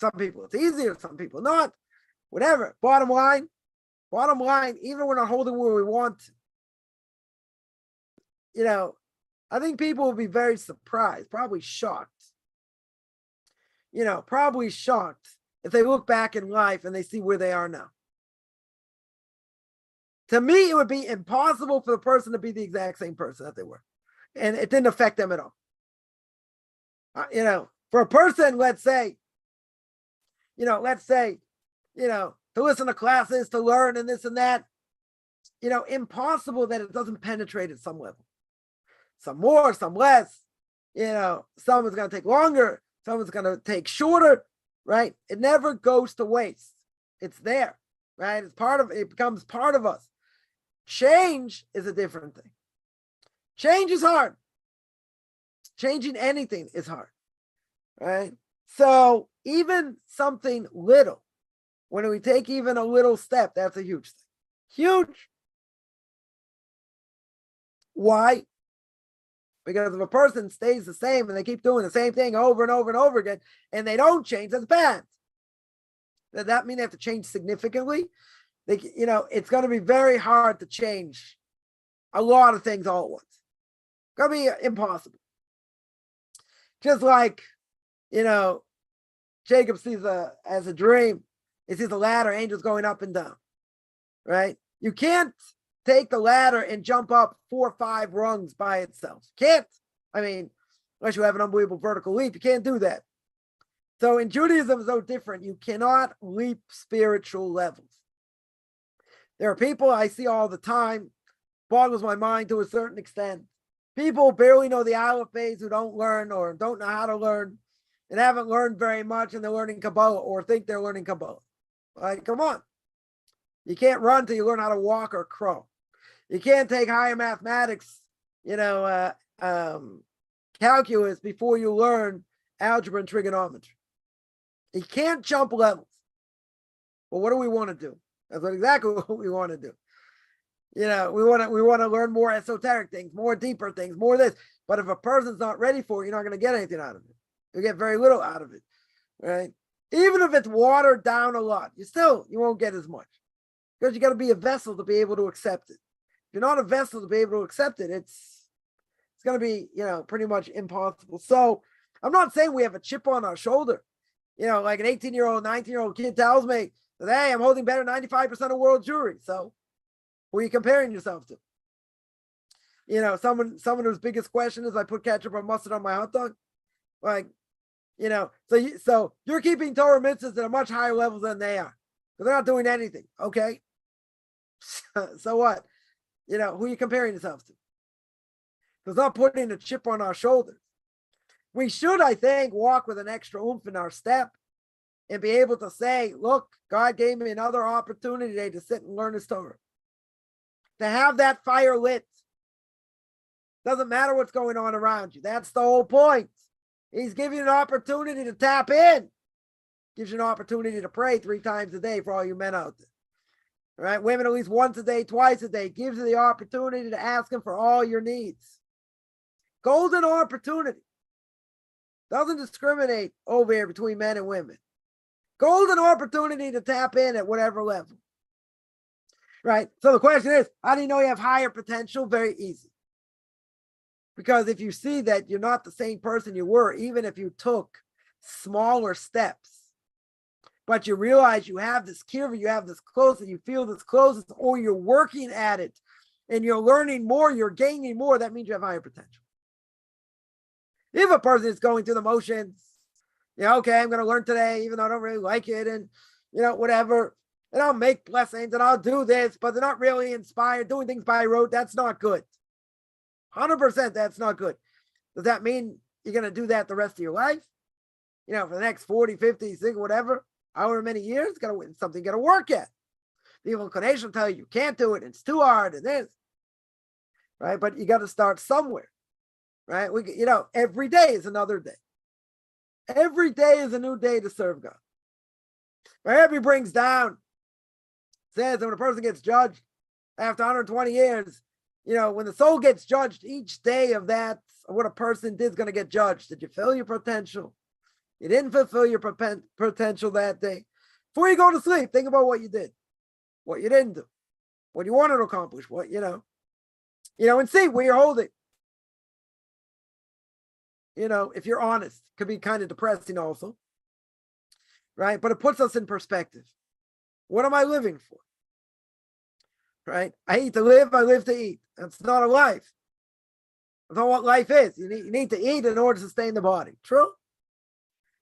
Some people it's easier, some people not. Whatever. Bottom line, even when we're not holding where we want to, I think people will be very surprised, probably shocked. Probably shocked if they look back in life and they see where they are now. To me, it would be impossible for the person to be the exact same person that they were. And it didn't affect them at all. For a person, let's say, to listen to classes, to learn and this and that, impossible that it doesn't penetrate at some level. Some more, some less, some is going to take longer, some is going to take shorter, right? It never goes to waste. It's there, right? It's part of it, becomes part of us. Change is a different thing. Change is hard. Changing anything is hard, right? So even something little, when we take even a little step, that's a huge thing. Huge. Why? Because if a person stays the same and they keep doing the same thing over and over and over again, and they don't change, that's bad. Does that mean they have to change significantly? It's going to be very hard to change a lot of things all at once. It's going to be impossible. Just like, Jacob sees as a dream, he sees the ladder, angels going up and down, right? You can't take the ladder and jump up 4 or 5 rungs by itself. Can't. Unless you have an unbelievable vertical leap, you can't do that. So in Judaism, it's no different. You cannot leap spiritual levels. There are people I see all the time, boggles my mind to a certain extent. People barely know the alphabets who don't learn or don't know how to learn and haven't learned very much, and they're learning Kabbalah or think they're learning Kabbalah. Like, come on. You can't run till you learn how to walk or crawl. You can't take higher mathematics, calculus before you learn algebra and trigonometry. You can't jump levels. Well, what do we want to do? That's exactly what we want to do. We want to learn more esoteric things, more deeper things, more this. But if a person's not ready for it, you're not going to get anything out of it. You get very little out of it, right? Even if it's watered down a lot, you won't get as much because you got to be a vessel to be able to accept it. If you're not a vessel to be able to accept it, it's going to be, pretty much impossible. So I'm not saying we have a chip on our shoulder. Like an 18-year-old, 19-year-old kid tells me that, hey, I'm holding better than 95% of world Jewry. So who are you comparing yourself to? Someone whose biggest question is, I put ketchup or mustard on my hot dog. Like, so you're keeping Torah mitzvahs at a much higher level than they are. So they're not doing anything. Okay. So what? Who are you comparing yourself to? It's not putting a chip on our shoulders. We should, I think, walk with an extra oomph in our step and be able to say, look, God gave me another opportunity today to sit and learn His Torah. To have that fire lit. Doesn't matter what's going on around you. That's the whole point. He's giving you an opportunity to tap in. Gives you an opportunity to pray 3 times a day for all you men out there. All right? Women at least once a day, twice a day. Gives you the opportunity to ask Him for all your needs. Golden opportunity. Doesn't discriminate over here between men and women. Golden opportunity to tap in at whatever level. Right? So the question is, how do you know you have higher potential? Very easy. Because if you see that you're not the same person you were, even if you took smaller steps, but you realize you have this kiva, you have this close, and you feel this closeness, or you're working at it, and you're learning more, you're gaining more, that means you have higher potential. If a person is going through the motions, okay, I'm going to learn today, even though I don't really like it, and, whatever, and I'll make blessings, and I'll do this, but they're not really inspired, doing things by rote, that's not good. 100% that's not good. Does that mean you're going to do that the rest of your life? For the next 40, 50, 60, whatever, however many years, something got to work at. The evil inclination will tell you can't do it, it's too hard, and this. Right? But you got to start somewhere. Right? Every day is another day. Every day is a new day to serve God. Right? He brings down, says that when a person gets judged after 120 years, when the soul gets judged, each day of that, what a person did is going to get judged. Did you fulfill your potential? You didn't fulfill your potential that day. Before you go to sleep, think about what you did, what you didn't do, what you wanted to accomplish, and see where you're holding. If you're honest, it could be kind of depressing also, right? But it puts us in perspective. What am I living for? Right? I eat to live, I live to eat. That's not a life. That's not what life is. You need to eat in order to sustain the body. True?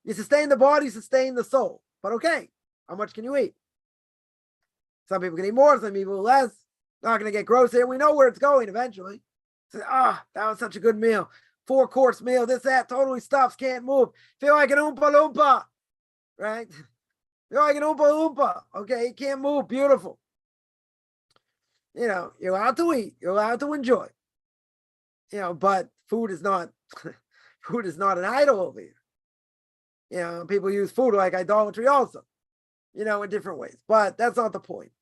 You sustain the body, sustain the soul. But okay, how much can you eat? Some people can eat more, some people less. Not going to get gross here. We know where it's going eventually. Say, that was such a good meal. 4-course meal, this, that, totally stuffs, can't move. Feel like an Oompa Loompa. right? You're like an Oompa Loompa. Okay, you can't move. Beautiful. You're allowed to eat. You're allowed to enjoy. But food is not food is not an idol over here. People use food like idolatry also, in different ways. But that's not the point.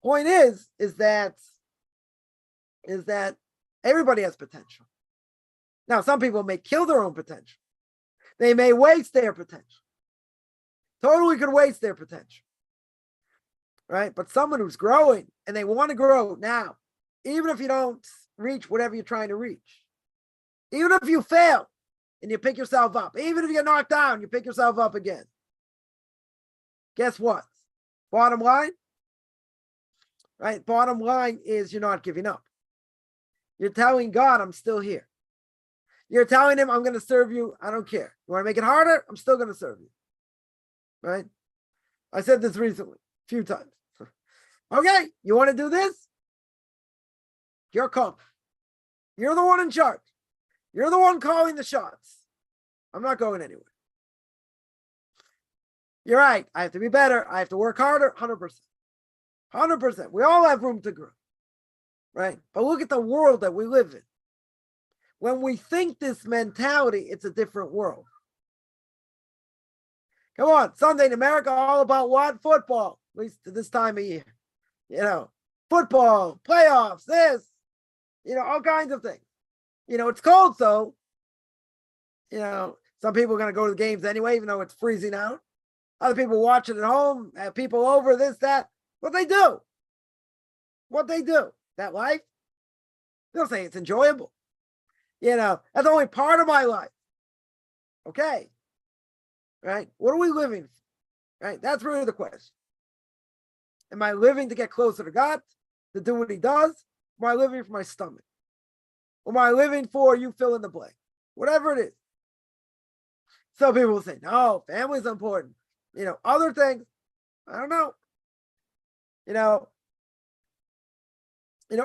Point is that everybody has potential. Now, some people may kill their own potential. They may waste their potential. Totally could waste their potential. Right? But someone who's growing and they want to grow now, even if you don't reach whatever you're trying to reach, even if you fail and you pick yourself up, even if you get knocked down, you pick yourself up again. Guess what? Bottom line, right? Bottom line is you're not giving up. You're telling God, I'm still here. You're telling him, I'm going to serve you. I don't care. You want to make it harder? I'm still going to serve you. Right? I said this recently, a few times. Okay, you want to do this? You're calm. You're the one in charge. You're the one calling the shots. I'm not going anywhere. You're right. I have to be better. I have to work harder. 100%. 100%. We all have room to grow. Right? But look at the world that we live in. When we think this mentality, it's a different world. Come on, Sunday in America, all about what? Football, at least to this time of year. Football, playoffs, this, all kinds of things. It's cold, so, some people are going to go to the games anyway, even though it's freezing out. Other people watch it at home, have people over, this, that. What they do. That life, they'll say it's enjoyable. That's only part of my life. Okay. Right? What are we living for? Right? That's really the question. Am I living to get closer to God, to do what he does? Or am I living for my stomach? Or am I living for you fill in the blank? Whatever it is. Some people will say, no, family's important. Other things, I don't know.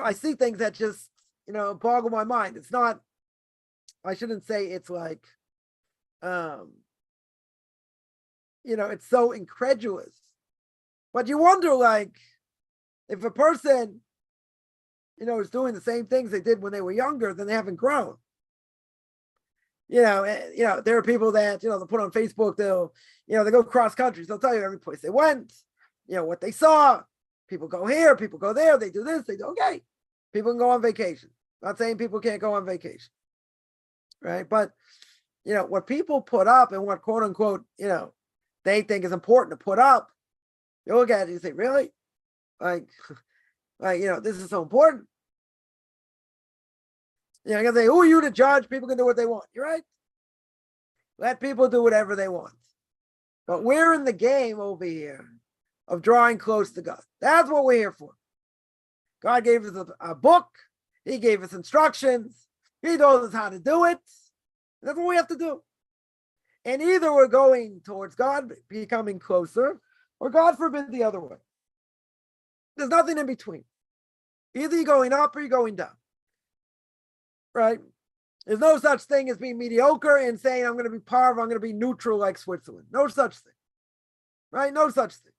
I see things that just, boggle my mind. It's not, I shouldn't say it's like, it's so incredulous. But you wonder, like, if a person, is doing the same things they did when they were younger, then they haven't grown. There are people that, they'll put on Facebook, they go cross country. They'll tell you every place they went, what they saw. People go here, people go there, they do this, they do, okay. People can go on vacation. Not saying people can't go on vacation. Right? But, what people put up and what quote unquote, they think is important to put up, you look at it and you say, really? Like, this is so important. I can say, who are you to judge? People can do what they want. You're right. Let people do whatever they want. But we're in the game over here of drawing close to God. That's what we're here for. God gave us a book. He gave us instructions. He told us how to do it. That's what we have to do. And either we're going towards God, becoming closer, or God forbid the other way. There's nothing in between. Either you're going up or you're going down. Right? There's no such thing as being mediocre and saying I'm going to be I'm going to be neutral like Switzerland. No such thing. Right? No such thing.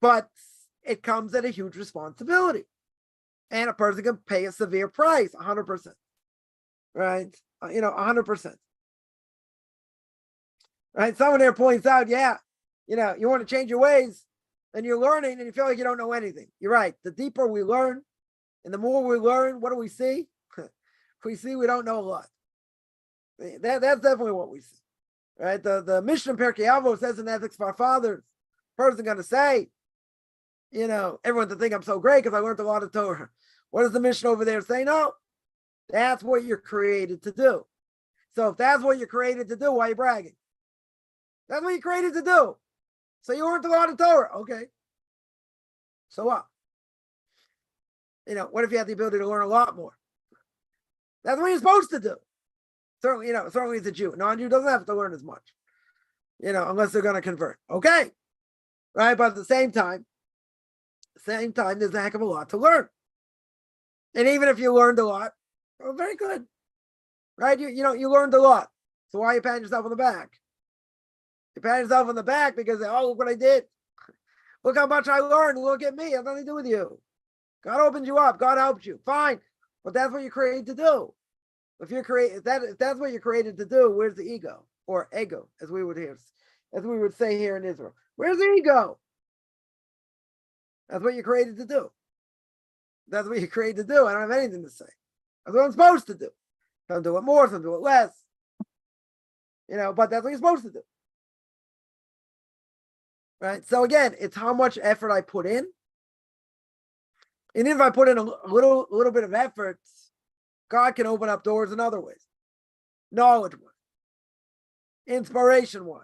But it comes at a huge responsibility. And a person can pay a severe price, 100%. Right? 100%. Right? Someone there points out, you want to change your ways and you're learning and you feel like you don't know anything. You're right. The deeper we learn and the more we learn, what do we see? We see we don't know a lot. That's definitely what we see. Right? The Mishnah in Pirkei Avos says in Ethics of Our Fathers, person going to say, everyone to think I'm so great because I learned a lot of Torah. What does the Mishnah over there say? No, that's what you're created to do. So if that's what you're created to do, why are you bragging? That's what you're created to do. So you learned a lot of Torah. Okay. So what? What if you have the ability to learn a lot more? That's what you're supposed to do. Certainly as a Jew. Non-Jew doesn't have to learn as much, unless they're going to convert. Okay. Right. But at the same time, there's a heck of a lot to learn. And even if you learned a lot, well, very good. Right? You learned a lot. So why are you patting yourself on the back? You pat yourself on the back because, oh, look what I did. Look how much I learned. Look at me. It has nothing to do with you. God opened you up. God helped you. Fine. But that's what you're created to do. If that's what you're created to do, where's the ego? Or ego, as we would say here in Israel. Where's the ego? That's what you're created to do. That's what you're created to do. I don't have anything to say. That's what I'm supposed to do. Some do it more, some do it less. But that's what you're supposed to do. Right? So again, it's how much effort I put in. And if I put in a little bit of effort, God can open up doors in other ways. Knowledge-wise. Inspiration-wise.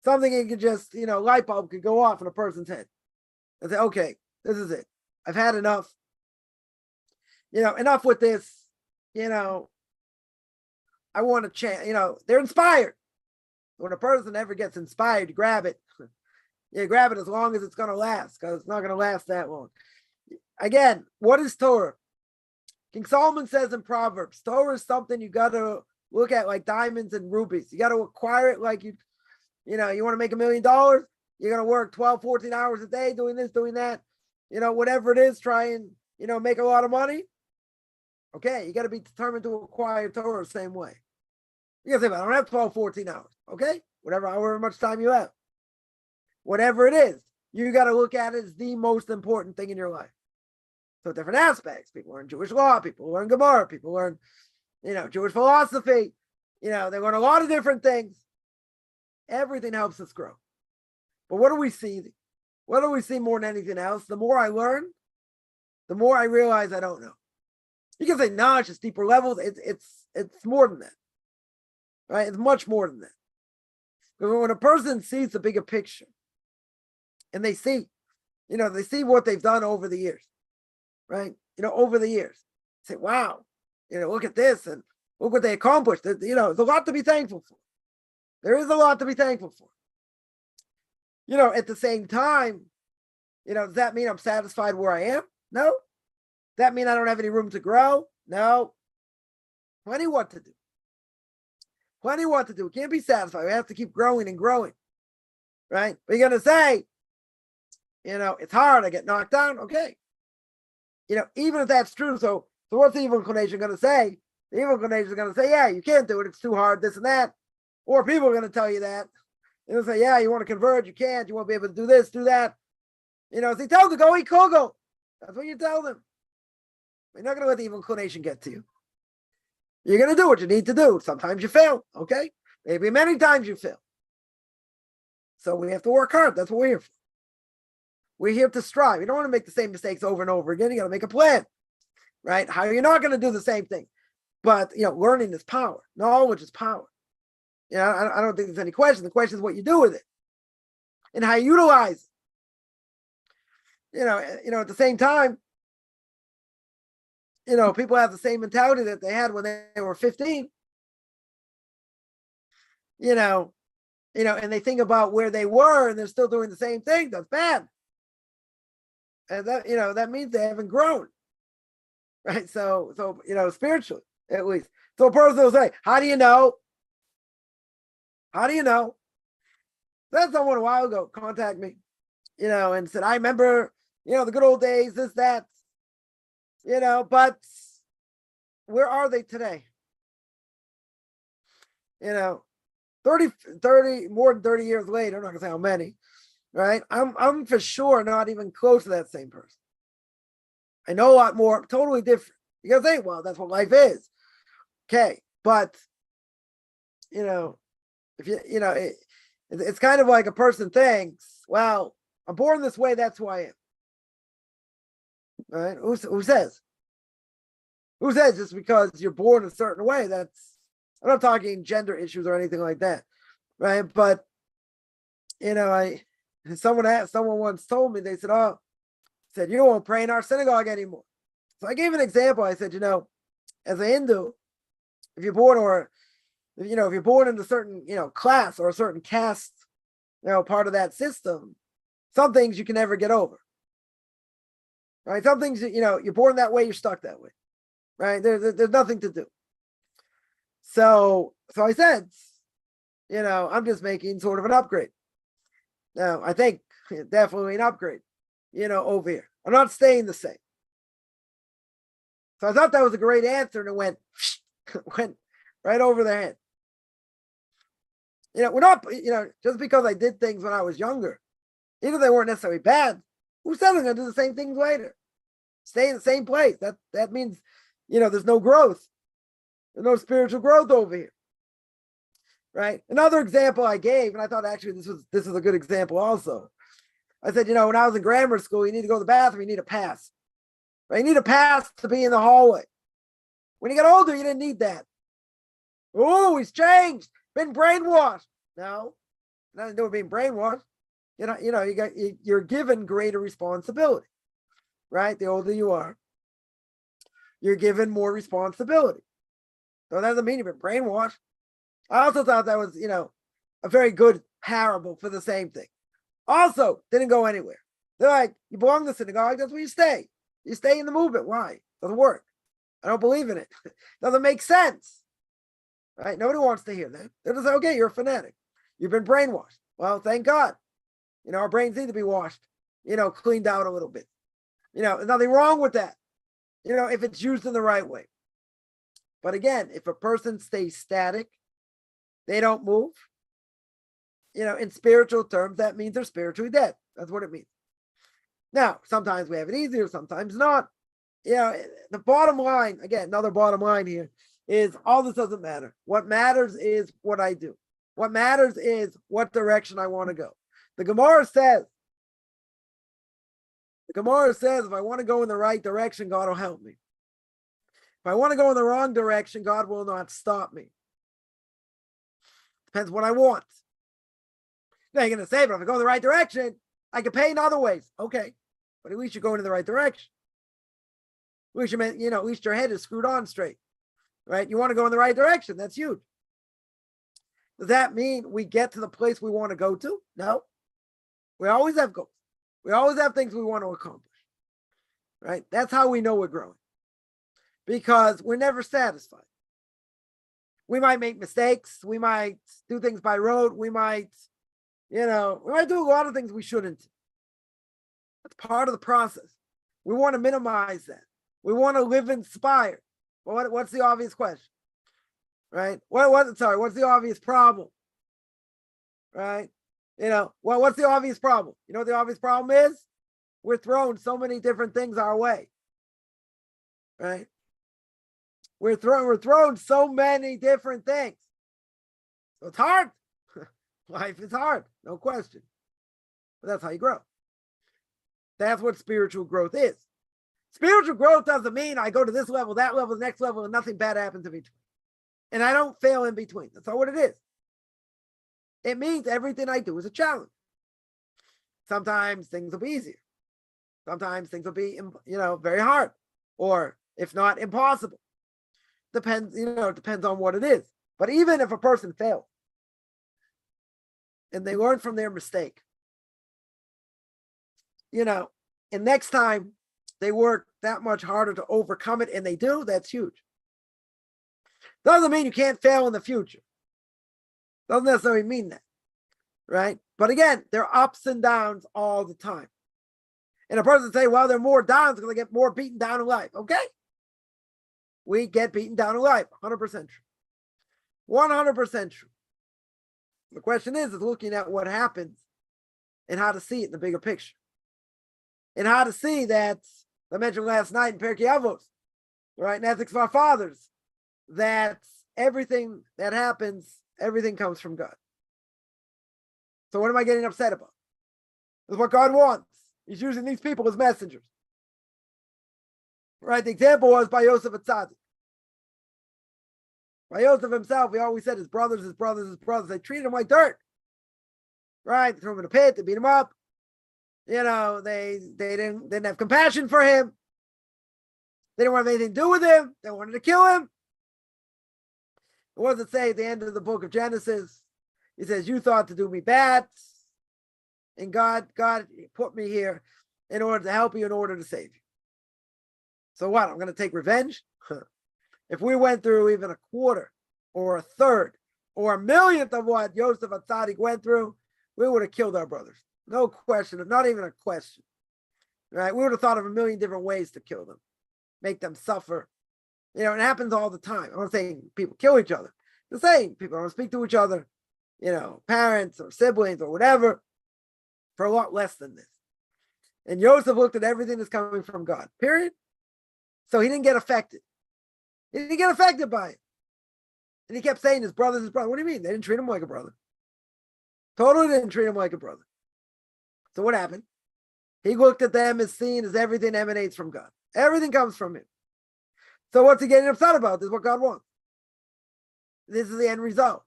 Something you can just, light bulb could go off in a person's head. And say, okay, this is it. I've had enough. Enough with this. I want to change. They're inspired. When a person ever gets inspired, you grab it. You grab it as long as it's going to last, because it's not going to last that long. Again, what is Torah? King Solomon says in Proverbs, Torah is something you got to look at like diamonds and rubies. You got to acquire it like you want to make $1 million. You're going to work 12, 14 hours a day doing this, doing that. Whatever it is, try and, make a lot of money. Okay, you got to be determined to acquire Torah the same way. You can say, I don't have 12, 14 hours. Okay, however much time you have. Whatever it is, you got to look at it as the most important thing in your life. So different aspects. People learn Jewish law, people learn Gemara, people learn, Jewish philosophy. They learn a lot of different things. Everything helps us grow. But what do we see? What do we see more than anything else? The more I learn, the more I realize I don't know. You can say, no, it's just deeper levels. It's more than that. Right? It's much more than that. Because when a person sees the bigger picture and they see what they've done over the years, right? Over the years, say, wow, look at this and look what they accomplished. There's a lot to be thankful for. There is a lot to be thankful for. At the same time, does that mean I'm satisfied where I am? No. Does that mean I don't have any room to grow? No. Plenty what to do. Plenty what to do. We can't be satisfied. We have to keep growing and growing. Right? But you're going to say, it's hard. I get knocked down. Okay. Even if that's true. So what's the evil inclination going to say? The evil inclination is going to say, yeah, you can't do it. It's too hard, this and that. Or people are going to tell you that. They'll say, yeah, you want to convert. You can't. You won't be able to do this, do that. So you tell them to go eat kugel. That's what you tell them. You're not going to let the evil inclination get to you. You're going to do what you need to do. Sometimes you fail, okay? Maybe many times you fail. So we have to work hard. That's what we're here for. We're here to strive. You don't want to make the same mistakes over and over again. You got to make a plan, right? How you're not going to do the same thing. But, learning is power. Knowledge is power. I don't think there's any question. The question is what you do with it and how you utilize it. At the same time, people have the same mentality that they had when they were 15, and they think about where they were and they're still doing the same thing. That's bad. And that means they haven't grown. Right. So, spiritually, at least. So a person will say, how do you know? How do you know? That's someone a while ago contact me, and said, I remember, the good old days, this, that, but where are they today? 30, more than 30 years later, I'm not gonna say how many, right? I'm for sure not even close to that same person. I know a lot more, totally different. You gotta think, well, that's what life is. Okay, but if it's kind of like a person thinks, well, I'm born this way, that's who I am. Right? Who says? Who says just because you're born a certain way? I'm not talking gender issues or anything like that, right? But someone once told me, they said, you won't pray in our synagogue anymore. So I gave an example. I said, as a Hindu, if you're born if you're born in a certain, class or a certain caste, part of that system, some things you can never get over. Right? Some things, you're born that way, you're stuck that way. Right? There's nothing to do. So I said, I'm just making sort of an upgrade. Now, I think definitely an upgrade, over here. I'm not staying the same. So I thought that was a great answer, and it went right over their head. We're not, just because I did things when I was younger, even if they weren't necessarily bad, who said I'm going to do the same things later? Stay in the same place. That means, there's no growth. There's no spiritual growth over here. Right? Another example I gave, and I thought actually this is a good example also. I said, when I was in grammar school, you need to go to the bathroom, you need a pass. Right? You need a pass to be in the hallway. When you get older, you didn't need that. Oh, he's changed, been brainwashed. No, nothing to do with being brainwashed. You're given greater responsibility, right? The older you are, you're given more responsibility. So that doesn't mean you've been brainwashed. I also thought that was, a very good parable for the same thing. Also, didn't go anywhere. They're like, you belong to the synagogue, that's where you stay. You stay in the movement. Why? Doesn't work. I don't believe in it. Doesn't make sense. Right? Nobody wants to hear that. They're just like, okay, you're a fanatic. You've been brainwashed. Well, thank God. Our brains need to be washed, cleaned out a little bit. There's nothing wrong with that, if it's used in the right way. But again, if a person stays static, they don't move, in spiritual terms, that means they're spiritually dead. That's what it means. Now, sometimes we have it easier, sometimes not. The bottom line, again, another bottom line here is all this doesn't matter. What matters is what I do. What matters is what direction I want to go. The Gemara says, if I want to go in the right direction, God will help me. If I want to go in the wrong direction, God will not stop me. Depends what I want. Now you're going to say, but if I go in the right direction, I can pay in other ways. Okay, but at least you're going in the right direction. At least at least your head is screwed on straight, right? You want to go in the right direction. That's huge. Does that mean we get to the place we want to go to? No. We always have goals. We always have things we want to accomplish, right? That's how we know we're growing, because we're never satisfied. We might make mistakes. We might do things by rote. We might do a lot of things we shouldn't. That's part of the process. We want to minimize that. We want to live inspired. Well, what's the obvious question? Right? What's the obvious problem? Right? What's the obvious problem? You know what the obvious problem is? We're throwing so many different things our way. Right? We're throwing so many different things. So it's hard. Life is hard, no question. But that's how you grow. That's what spiritual growth is. Spiritual growth doesn't mean I go to this level, that level, the next level, and nothing bad happens in between. And I don't fail in between. That's not what it is. It means everything I do is a challenge. Sometimes things will be easier. Sometimes things will be, very hard, or if not impossible. Depends on what it is. But even if a person fails and they learn from their mistake, and next time they work that much harder to overcome it, and they do, that's huge. Doesn't mean you can't fail in the future. Doesn't necessarily mean that, right? But again, there are ups and downs all the time. And a person say, well, there are more downs because I get more beaten down in life. Okay. We get beaten down in life. 100% true. 100% true. The question is looking at what happens and how to see it in the bigger picture. And how to see that, I mentioned last night in Pirkei Avos, right, in Ethics of Our Fathers, that everything that happens, everything comes from God. So what am I getting upset about? It's what God wants. He's using these people as messengers. Right? The example was by Yosef Atzadik. By Yosef himself, he always said his brothers. They treated him like dirt. Right? They threw him in a pit, they beat him up. They didn't have compassion for him. They didn't want anything to do with him. They wanted to kill him. What does it say at the end of the book of Genesis? He says, you thought to do me bad, and God put me here in order to help you, in order to save you. So what? I'm going to take revenge? If we went through even a quarter or a third or a millionth of what Yosef Atzadik went through, we would have killed our brothers. No question, not even a question. Right? We would have thought of a million different ways to kill them, make them suffer. It happens all the time. I'm not saying people kill each other. The same, people don't speak to each other, parents or siblings or whatever, for a lot less than this. And Joseph looked at everything that's coming from God, period. So he didn't get affected. He didn't get affected by it. And he kept saying his brother's his brother. What do you mean? They didn't treat him like a brother. Totally didn't treat him like a brother. So what happened? He looked at them as seen as everything emanates from God. Everything comes from him. So what's he getting upset about? This is what God wants. This is the end result.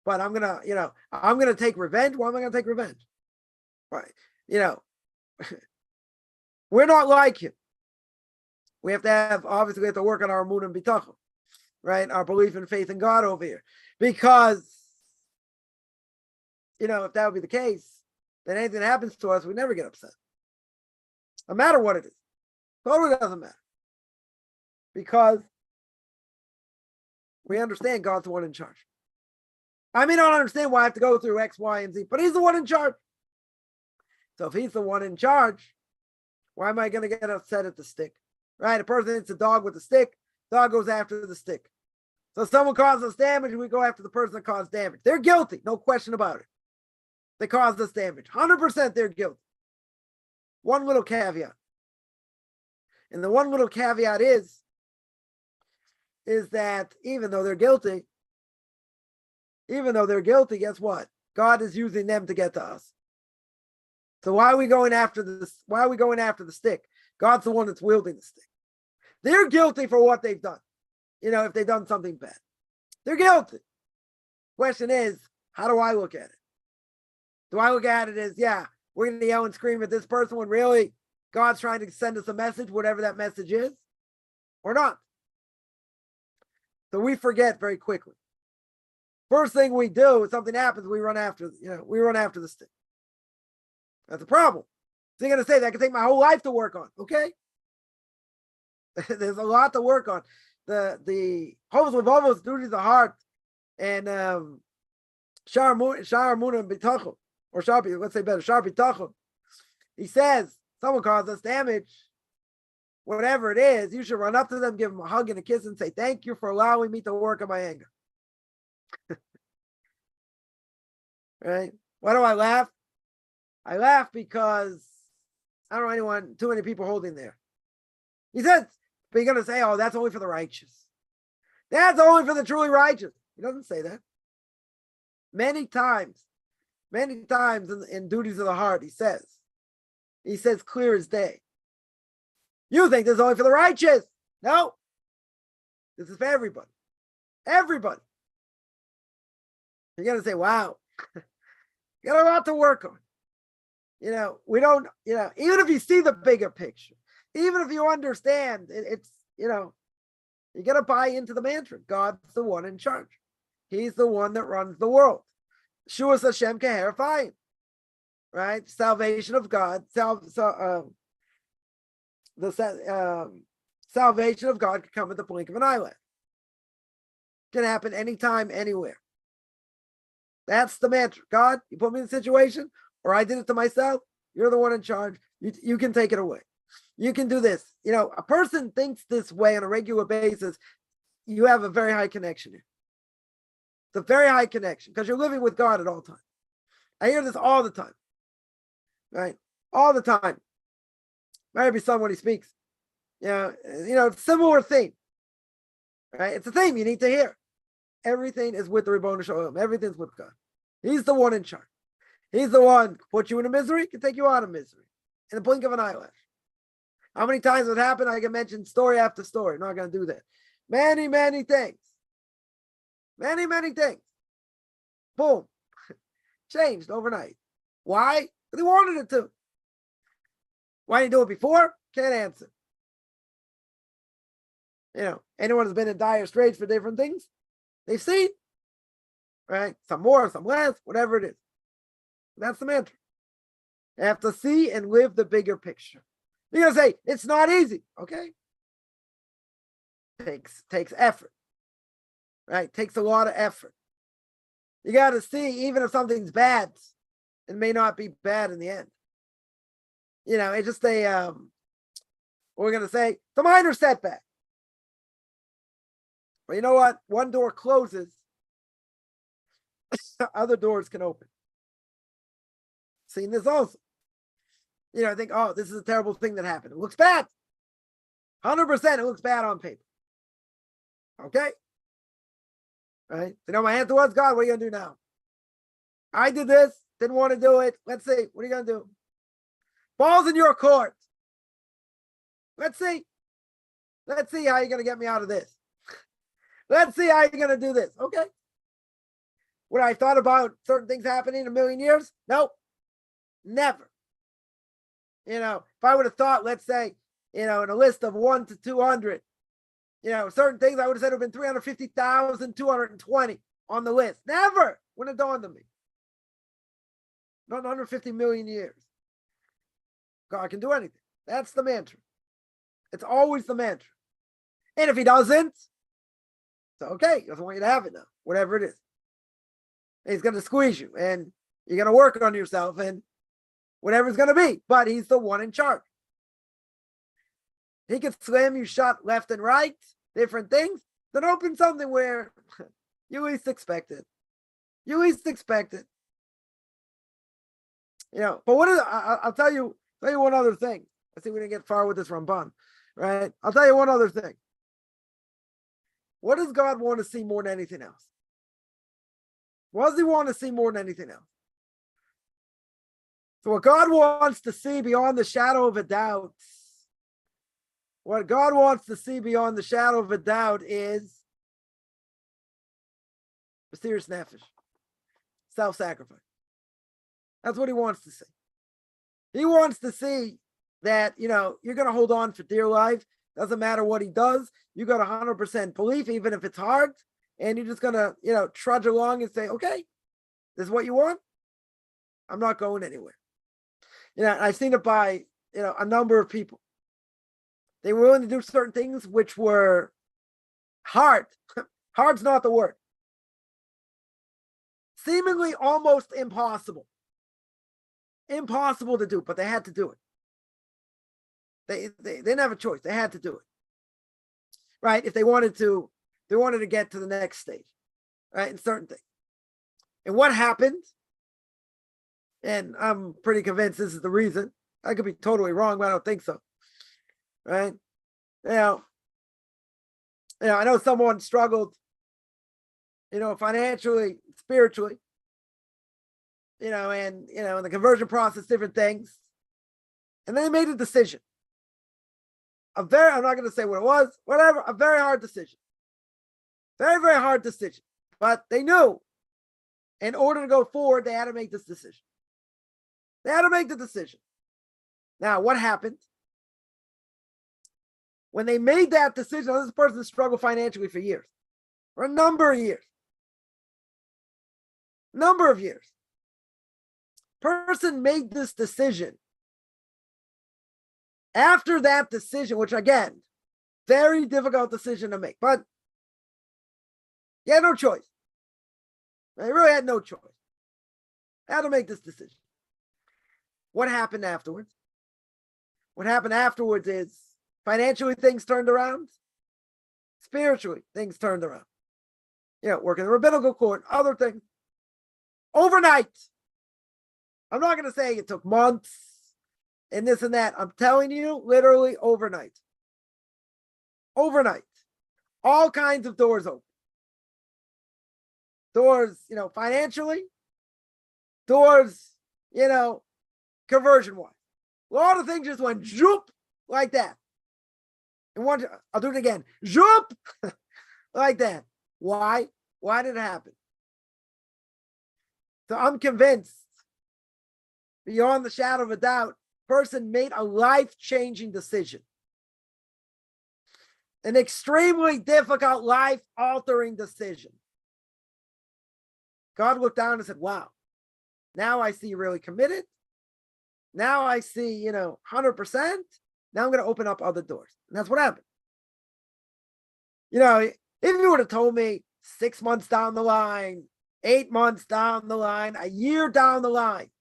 But I'm gonna take revenge. Why am I gonna take revenge? Right. We're not like him. We have to work on our emunah and bitachon, right? Our belief and faith in God over here. Because, if that would be the case, then anything that happens to us, we never get upset. No matter what it is. Totally doesn't matter. Because we understand God's the one in charge. I may not understand why I have to go through X, Y, and Z, but he's the one in charge. So if he's the one in charge, why am I going to get upset at the stick? Right? A person hits a dog with a stick, dog goes after the stick. So if someone causes us damage, we go after the person that caused damage. They're guilty, no question about it. They caused us damage. 100% they're guilty. One little caveat. And the one little caveat is that even though they're guilty, guess what? God is using them to get to us. So why are we going after this? Why are we going after the stick? God's the one that's wielding the stick. They're guilty for what they've done. If they've done something bad. They're guilty. Question is, how do I look at it? Do I look at it as, we're going to yell and scream at this person when really God's trying to send us a message, whatever that message is, or not? So we forget very quickly. First thing we do, if something happens, we run after the stick. That's a problem. So you're going to say that can take my whole life to work on. Okay. There's a lot to work on. The Hovos Levavos, duties of the heart, and Shar Emunah and Bitachon, or Sharpi, let's say better, Shar Bitachon. He says, someone caused us damage, whatever it is, you should run up to them, give them a hug and a kiss, and say, thank you for allowing me to work on my anger. Right? Why do I laugh? I laugh because I don't know too many people holding there. He says, but you're going to say, oh, that's only for the righteous. That's only for the truly righteous. He doesn't say that. Many times in duties of the heart, he says clear as day. You think this is only for the righteous. No. This is for everybody. Everybody. You're going to say, wow, you got a lot to work on. We don't, even if you see the bigger picture, even if you understand, it's, you got to buy into the mantra. God's the one in charge. He's the one that runs the world. Shuas Hashem Keherafayim. Right? Salvation of God. Salvation of God can come at the blink of an eyelash. Can happen anytime, anywhere. That's the mantra. God, you put me in a situation, or I did it to myself. You're the one in charge. You can take it away. You can do this. A person thinks this way on a regular basis. You have a very high connection here. It's a very high connection because you're living with God at all times. I hear this all the time. Right? All the time. Maybe someone he speaks. Similar theme. Right? It's a theme you need to hear. Everything is with the Ribono Shel Olam. Everything's with God. He's the one in charge. He's the one who put you in a misery, can take you out of misery in the blink of an eyelash. How many times it happened? I can mention story after story. I'm not going to do that. Many, many things. Many, many things. Boom. Changed overnight. Why? Because he wanted it to. Why didn't he do it before? Can't answer. Anyone who's been in dire straits for different things, they've seen. Right? Some more, some less, whatever it is. That's the mantra. You have to see and live the bigger picture. You're going to say, it's not easy. Okay. Takes effort. Right? Takes a lot of effort. You got to see, even if something's bad, it may not be bad in the end. It's just what we're going to say, it's a minor setback. But you know what? One door closes, other doors can open. Seen this also. I think, oh, this is a terrible thing that happened. It looks bad. 100% it looks bad on paper. Okay? Right? My answer was, God, what are you going to do now? I did this, didn't want to do it. Let's see. What are you going to do? Ball's in your court. Let's see. Let's see how you're going to get me out of this. Let's see how you're going to do this. Okay. Would I have thought about certain things happening in a million years? Nope. Never. If I would have thought, let's say, in a list of 1 to 200, certain things I would have said would have been 350,220 on the list. Never would have dawned on me. Not in 150 million years. God can do anything. That's the mantra. It's always the mantra. And if he doesn't, it's okay. He doesn't want you to have it now, whatever it is. And he's going to squeeze you, and you're going to work on yourself, and whatever it's going to be. But he's the one in charge. He can slam you shut left and right, different things, then open something where you least expect it. You least expect it. But what is, I'll tell you one other thing. I think we didn't get far with this Ramban, right? I'll tell you one other thing. What does God want to see more than anything else? What does he want to see more than anything else? So what God wants to see beyond the shadow of a doubt, what God wants to see beyond the shadow of a doubt is mysterious nefesh, self-sacrifice. That's what he wants to see. He wants to see that, you're going to hold on for dear life. Doesn't matter what he does. You got 100% belief, even if it's hard. And you're just going to, trudge along and say, okay, this is what you want. I'm not going anywhere. I've seen it by, a number of people. They were willing to do certain things which were hard. Hard's not the word. Seemingly almost impossible. Impossible to do, but they had to do it. They didn't have a choice. They had to do it. Right? If they wanted to get to the next stage. Right? In certain things. And what happened? And I'm pretty convinced this is the reason. I could be totally wrong, but I don't think so. Right? I know someone struggled, financially, spiritually, and in the conversion process, different things. And they made a decision. I'm not going to say what it was, whatever, a very hard decision. Very, very hard decision. But they knew in order to go forward, they had to make this decision. They had to make the decision. Now, what happened? When they made that decision, this person struggled financially for years. For a number of years. Number of years. Person made this decision. After that decision, which again, very difficult decision to make, but he had no choice. They really had no choice. Had to make this decision. What happened afterwards? What happened afterwards is financially things turned around. Spiritually things turned around. Working in the rabbinical court, other things. Overnight. I'm not going to say it took months and this and that. I'm telling you, literally overnight. Overnight. All kinds of doors open. Doors, financially. Doors, conversion-wise. A lot of things just went zoop like that. And I'll do it again. Zoop like that. Why? Why did it happen? So I'm convinced, beyond the shadow of a doubt, person made a life-changing decision. An extremely difficult, life-altering decision. God looked down and said, wow, now I see you're really committed. Now I see, 100%. Now I'm going to open up other doors. And that's what happened. If you would have told me 6 months down the line, 8 months down the line, a year down the line,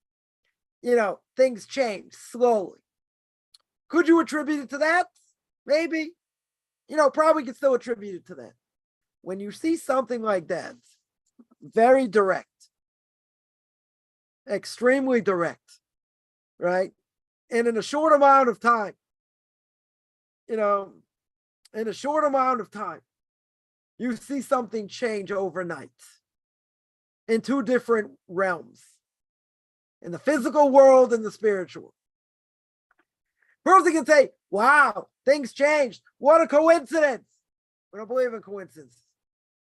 things change slowly. Could you attribute it to that? Maybe. Probably could still attribute it to that. When you see something like that, very direct, extremely direct, right? And in a short amount of time, you see something change overnight in two different realms, in the physical world and the spiritual. Person can say, wow, things changed. What a coincidence. We don't believe in coincidences.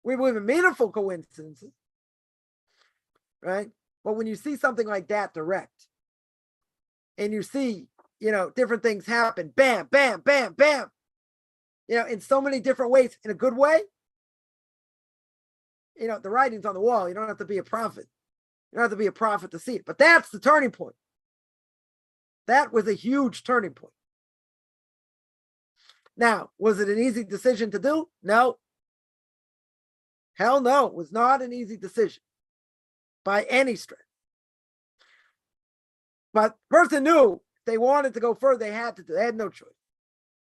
We believe in meaningful coincidences, right? But when you see something like that direct, and you see, different things happen, bam, bam, bam, bam, in so many different ways, in a good way, the writing's on the wall. You don't have to be a prophet. You don't have to be a prophet to see it. But that's the turning point. That was a huge turning point. Now, was it an easy decision to do? No. Hell no, it was not an easy decision by any stretch. But the person knew if they wanted to go further, they had to do. They had no choice.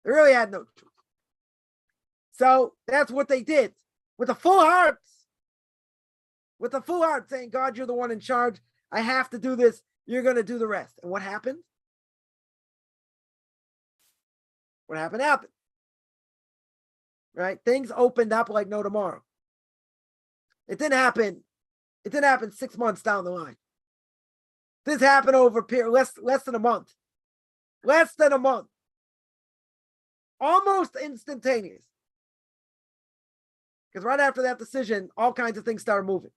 They really had no choice. So that's what they did with a full heart. With a full heart, saying, God, you're the one in charge. I have to do this. You're going to do the rest. And what happened? What happened? Right? Things opened up like no tomorrow. It didn't happen 6 months down the line. This happened over a period less than a month. Less than a month. Almost instantaneous. Because right after that decision, all kinds of things started moving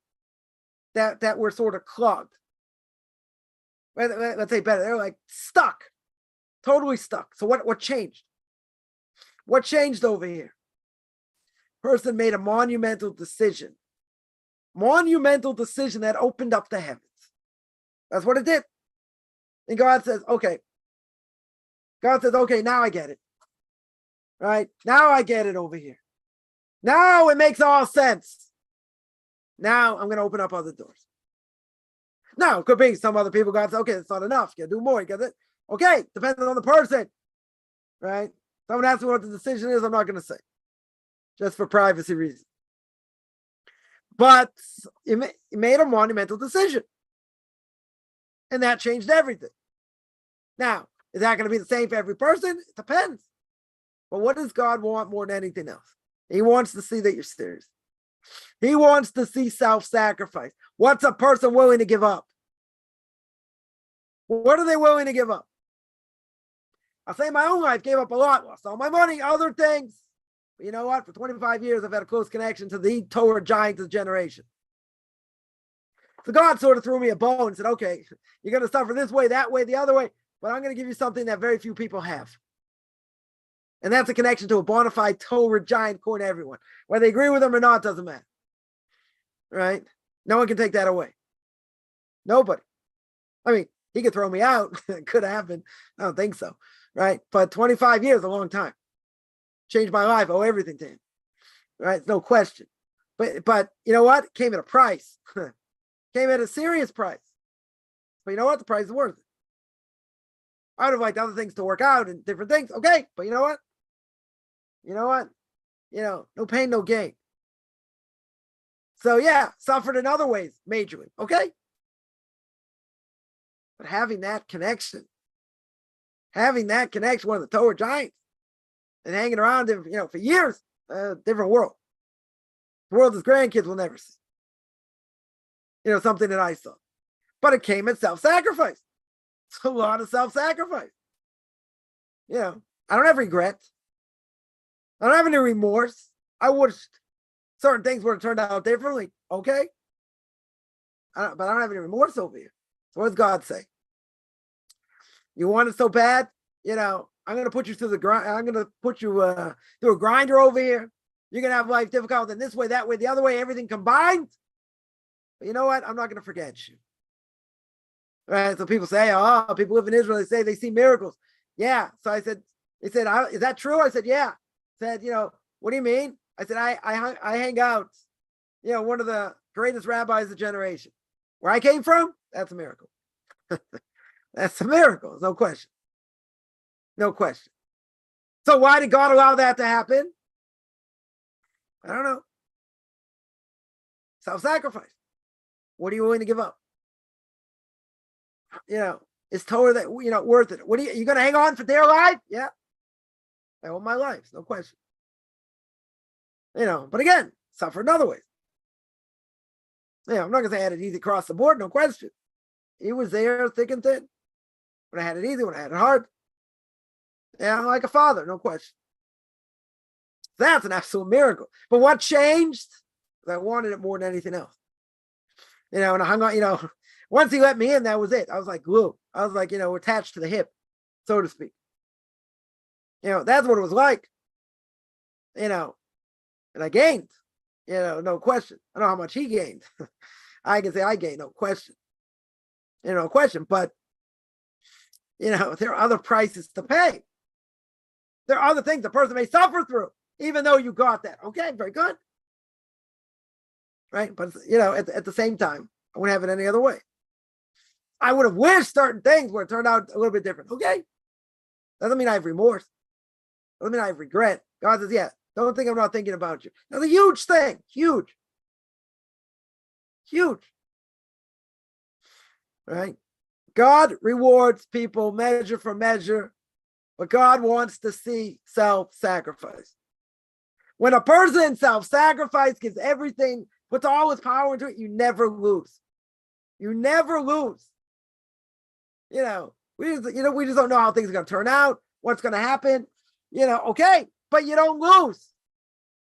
that were sort of clogged. Let's say better. They're like stuck. Totally stuck. So what changed? What changed over here? Person made a monumental decision. Monumental decision that opened up the heavens. That's what it did. And God says, okay. God says, okay, now I get it. Right? Now I get it over here. Now it makes all sense. Now I'm going to open up other doors. Now, it could be some other people, God says, okay, it's not enough. You got to do more. You got to, okay, depending on the person. Right? Someone asks me what the decision is, I'm not going to say. Just for privacy reasons. But it made a monumental decision. And that changed everything. Now, is that going to be the same for every person? It depends. But what does God want more than anything else? He wants to see that you're serious. He wants to see self-sacrifice. What's a person willing to give up? What are they willing to give up? I'll say my own life gave up a lot. Lost all my money, other things. But you know what? For 25 years, I've had a close connection to the Torah giant of the generation. So God sort of threw me a bone and said, okay, you're going to suffer this way, that way, the other way, but I'm going to give you something that very few people have. And that's a connection to a bona fide Torah giant according to everyone. Whether they agree with them or not, doesn't matter. Right? No one can take that away. Nobody. I mean, he could throw me out. It could happen. I don't think so. Right? But 25 years, a long time. Changed my life. Owe everything to him. Right? No question. But you know what? It came at a price. Came at a serious price. But you know what? The price is worth it. I would have liked other things to work out and different things. Okay. But you know what? No pain, no gain. So yeah, suffered in other ways, majorly. Okay. But having that connection, one of the Torah giants, and hanging around him, for years, different world. The world his grandkids will never see. Something that I saw. But it came at self-sacrifice. It's a lot of self-sacrifice. I don't have regret. I don't have any remorse. I wish certain things would have turned out differently. Okay. But I don't have any remorse over here. So what does God say? You want it so bad? I'm going to put you through the grind. I'm going to put you through a grinder over here. You're going to have life difficult in this way, that way, the other way, everything combined. But you know what? I'm not going to forget you. Right? So people say, people live in Israel. They say they see miracles. Yeah. So they said, is that true? I said, yeah. Said, what do you mean? I said, I hang out. One of the greatest rabbis of the generation. Where I came from, that's a miracle. That's a miracle, no question. No question. So why did God allow that to happen? I don't know. Self-sacrifice. What are you willing to give up? Is Torah that worth it? What are you going to hang on for dear life? Yeah. I owe my life, no question. But again, suffer in other ways. I'm not going to say I had it easy across the board, no question. He was there thick and thin. When I had it easy, when I had it hard. Like a father, no question. That's an absolute miracle. But what changed? I wanted it more than anything else. And I hung on, once he let me in, that was it. I was like glue. I was like, attached to the hip, so to speak. That's what it was like. And I gained, no question. I don't know how much he gained. I can say I gained, no question. No question. But, there are other prices to pay. There are other things a person may suffer through, even though you got that. Okay, very good. Right? But, at the same time, I wouldn't have it any other way. I would have wished certain things would have turned out a little bit different. Okay. Doesn't mean I have remorse. Doesn't mean I have regret. God says, yeah, don't think I'm not thinking about you. That's a huge thing. Huge. Huge. Right? God rewards people measure for measure, but God wants to see self-sacrifice. When a person self-sacrifice, gives everything, puts all his power into it, you never lose. You never lose. We just don't know how things are going to turn out, what's going to happen. Okay, but you don't lose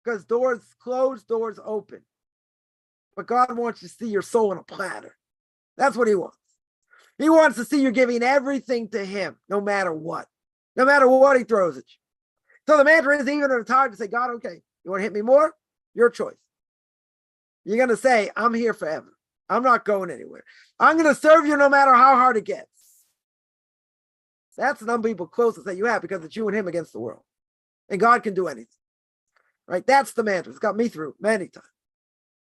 because doors close, doors open. But God wants you to see your soul on a platter. That's what he wants. He wants to see you giving everything to him, no matter what he throws at you. So the mantra is, even if it's hard to say, God, okay, you want to hit me more? Your choice. You're going to say, I'm here forever. I'm not going anywhere. I'm going to serve you no matter how hard it gets. That's the unbelievable closeness that you have because it's you and him against the world. And God can do anything. Right? That's the mantra. It's got me through many times.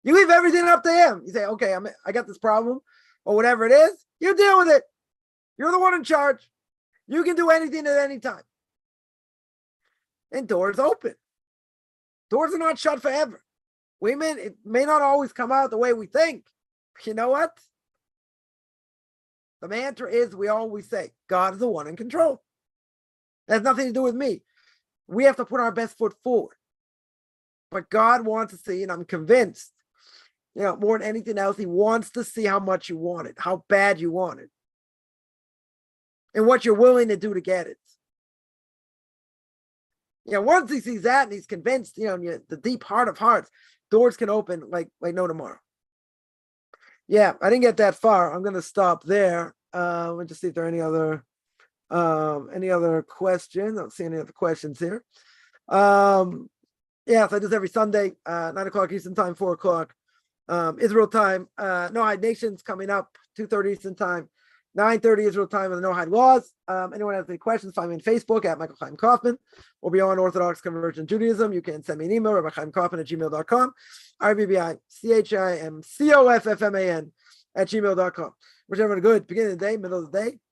You leave everything up to him. You say, okay, I got this problem or whatever it is. You deal with it. You're the one in charge. You can do anything at any time. And doors open. Doors are not shut forever. It may not always come out the way we think. But you know what? The mantra is, we always say, God is the one in control. It has nothing to do with me. We have to put our best foot forward. But God wants to see, and I'm convinced, more than anything else, he wants to see how much you want it, how bad you want it, and what you're willing to do to get it. Once he sees that and he's convinced, in the deep heart of hearts, doors can open like no tomorrow. Yeah, I didn't get that far. I'm going to stop there. Let me just see if there are any other questions. I don't see any other questions here. So I do this every Sunday, 9:00 Eastern time, 4:00 Israel time. No Hide Nations coming up, 2:30 Eastern time, 9:30 Israel time on the No Hide Laws. Anyone has any questions, find me on Facebook at Michael Chaim Kaufman, or beyond Orthodox Convergent Judaism. You can send me an email, rabbichaimkaufman@gmail.com, RBBICHIMCOFFMAN @gmail.com. Wish everyone a good beginning of the day, middle of the day,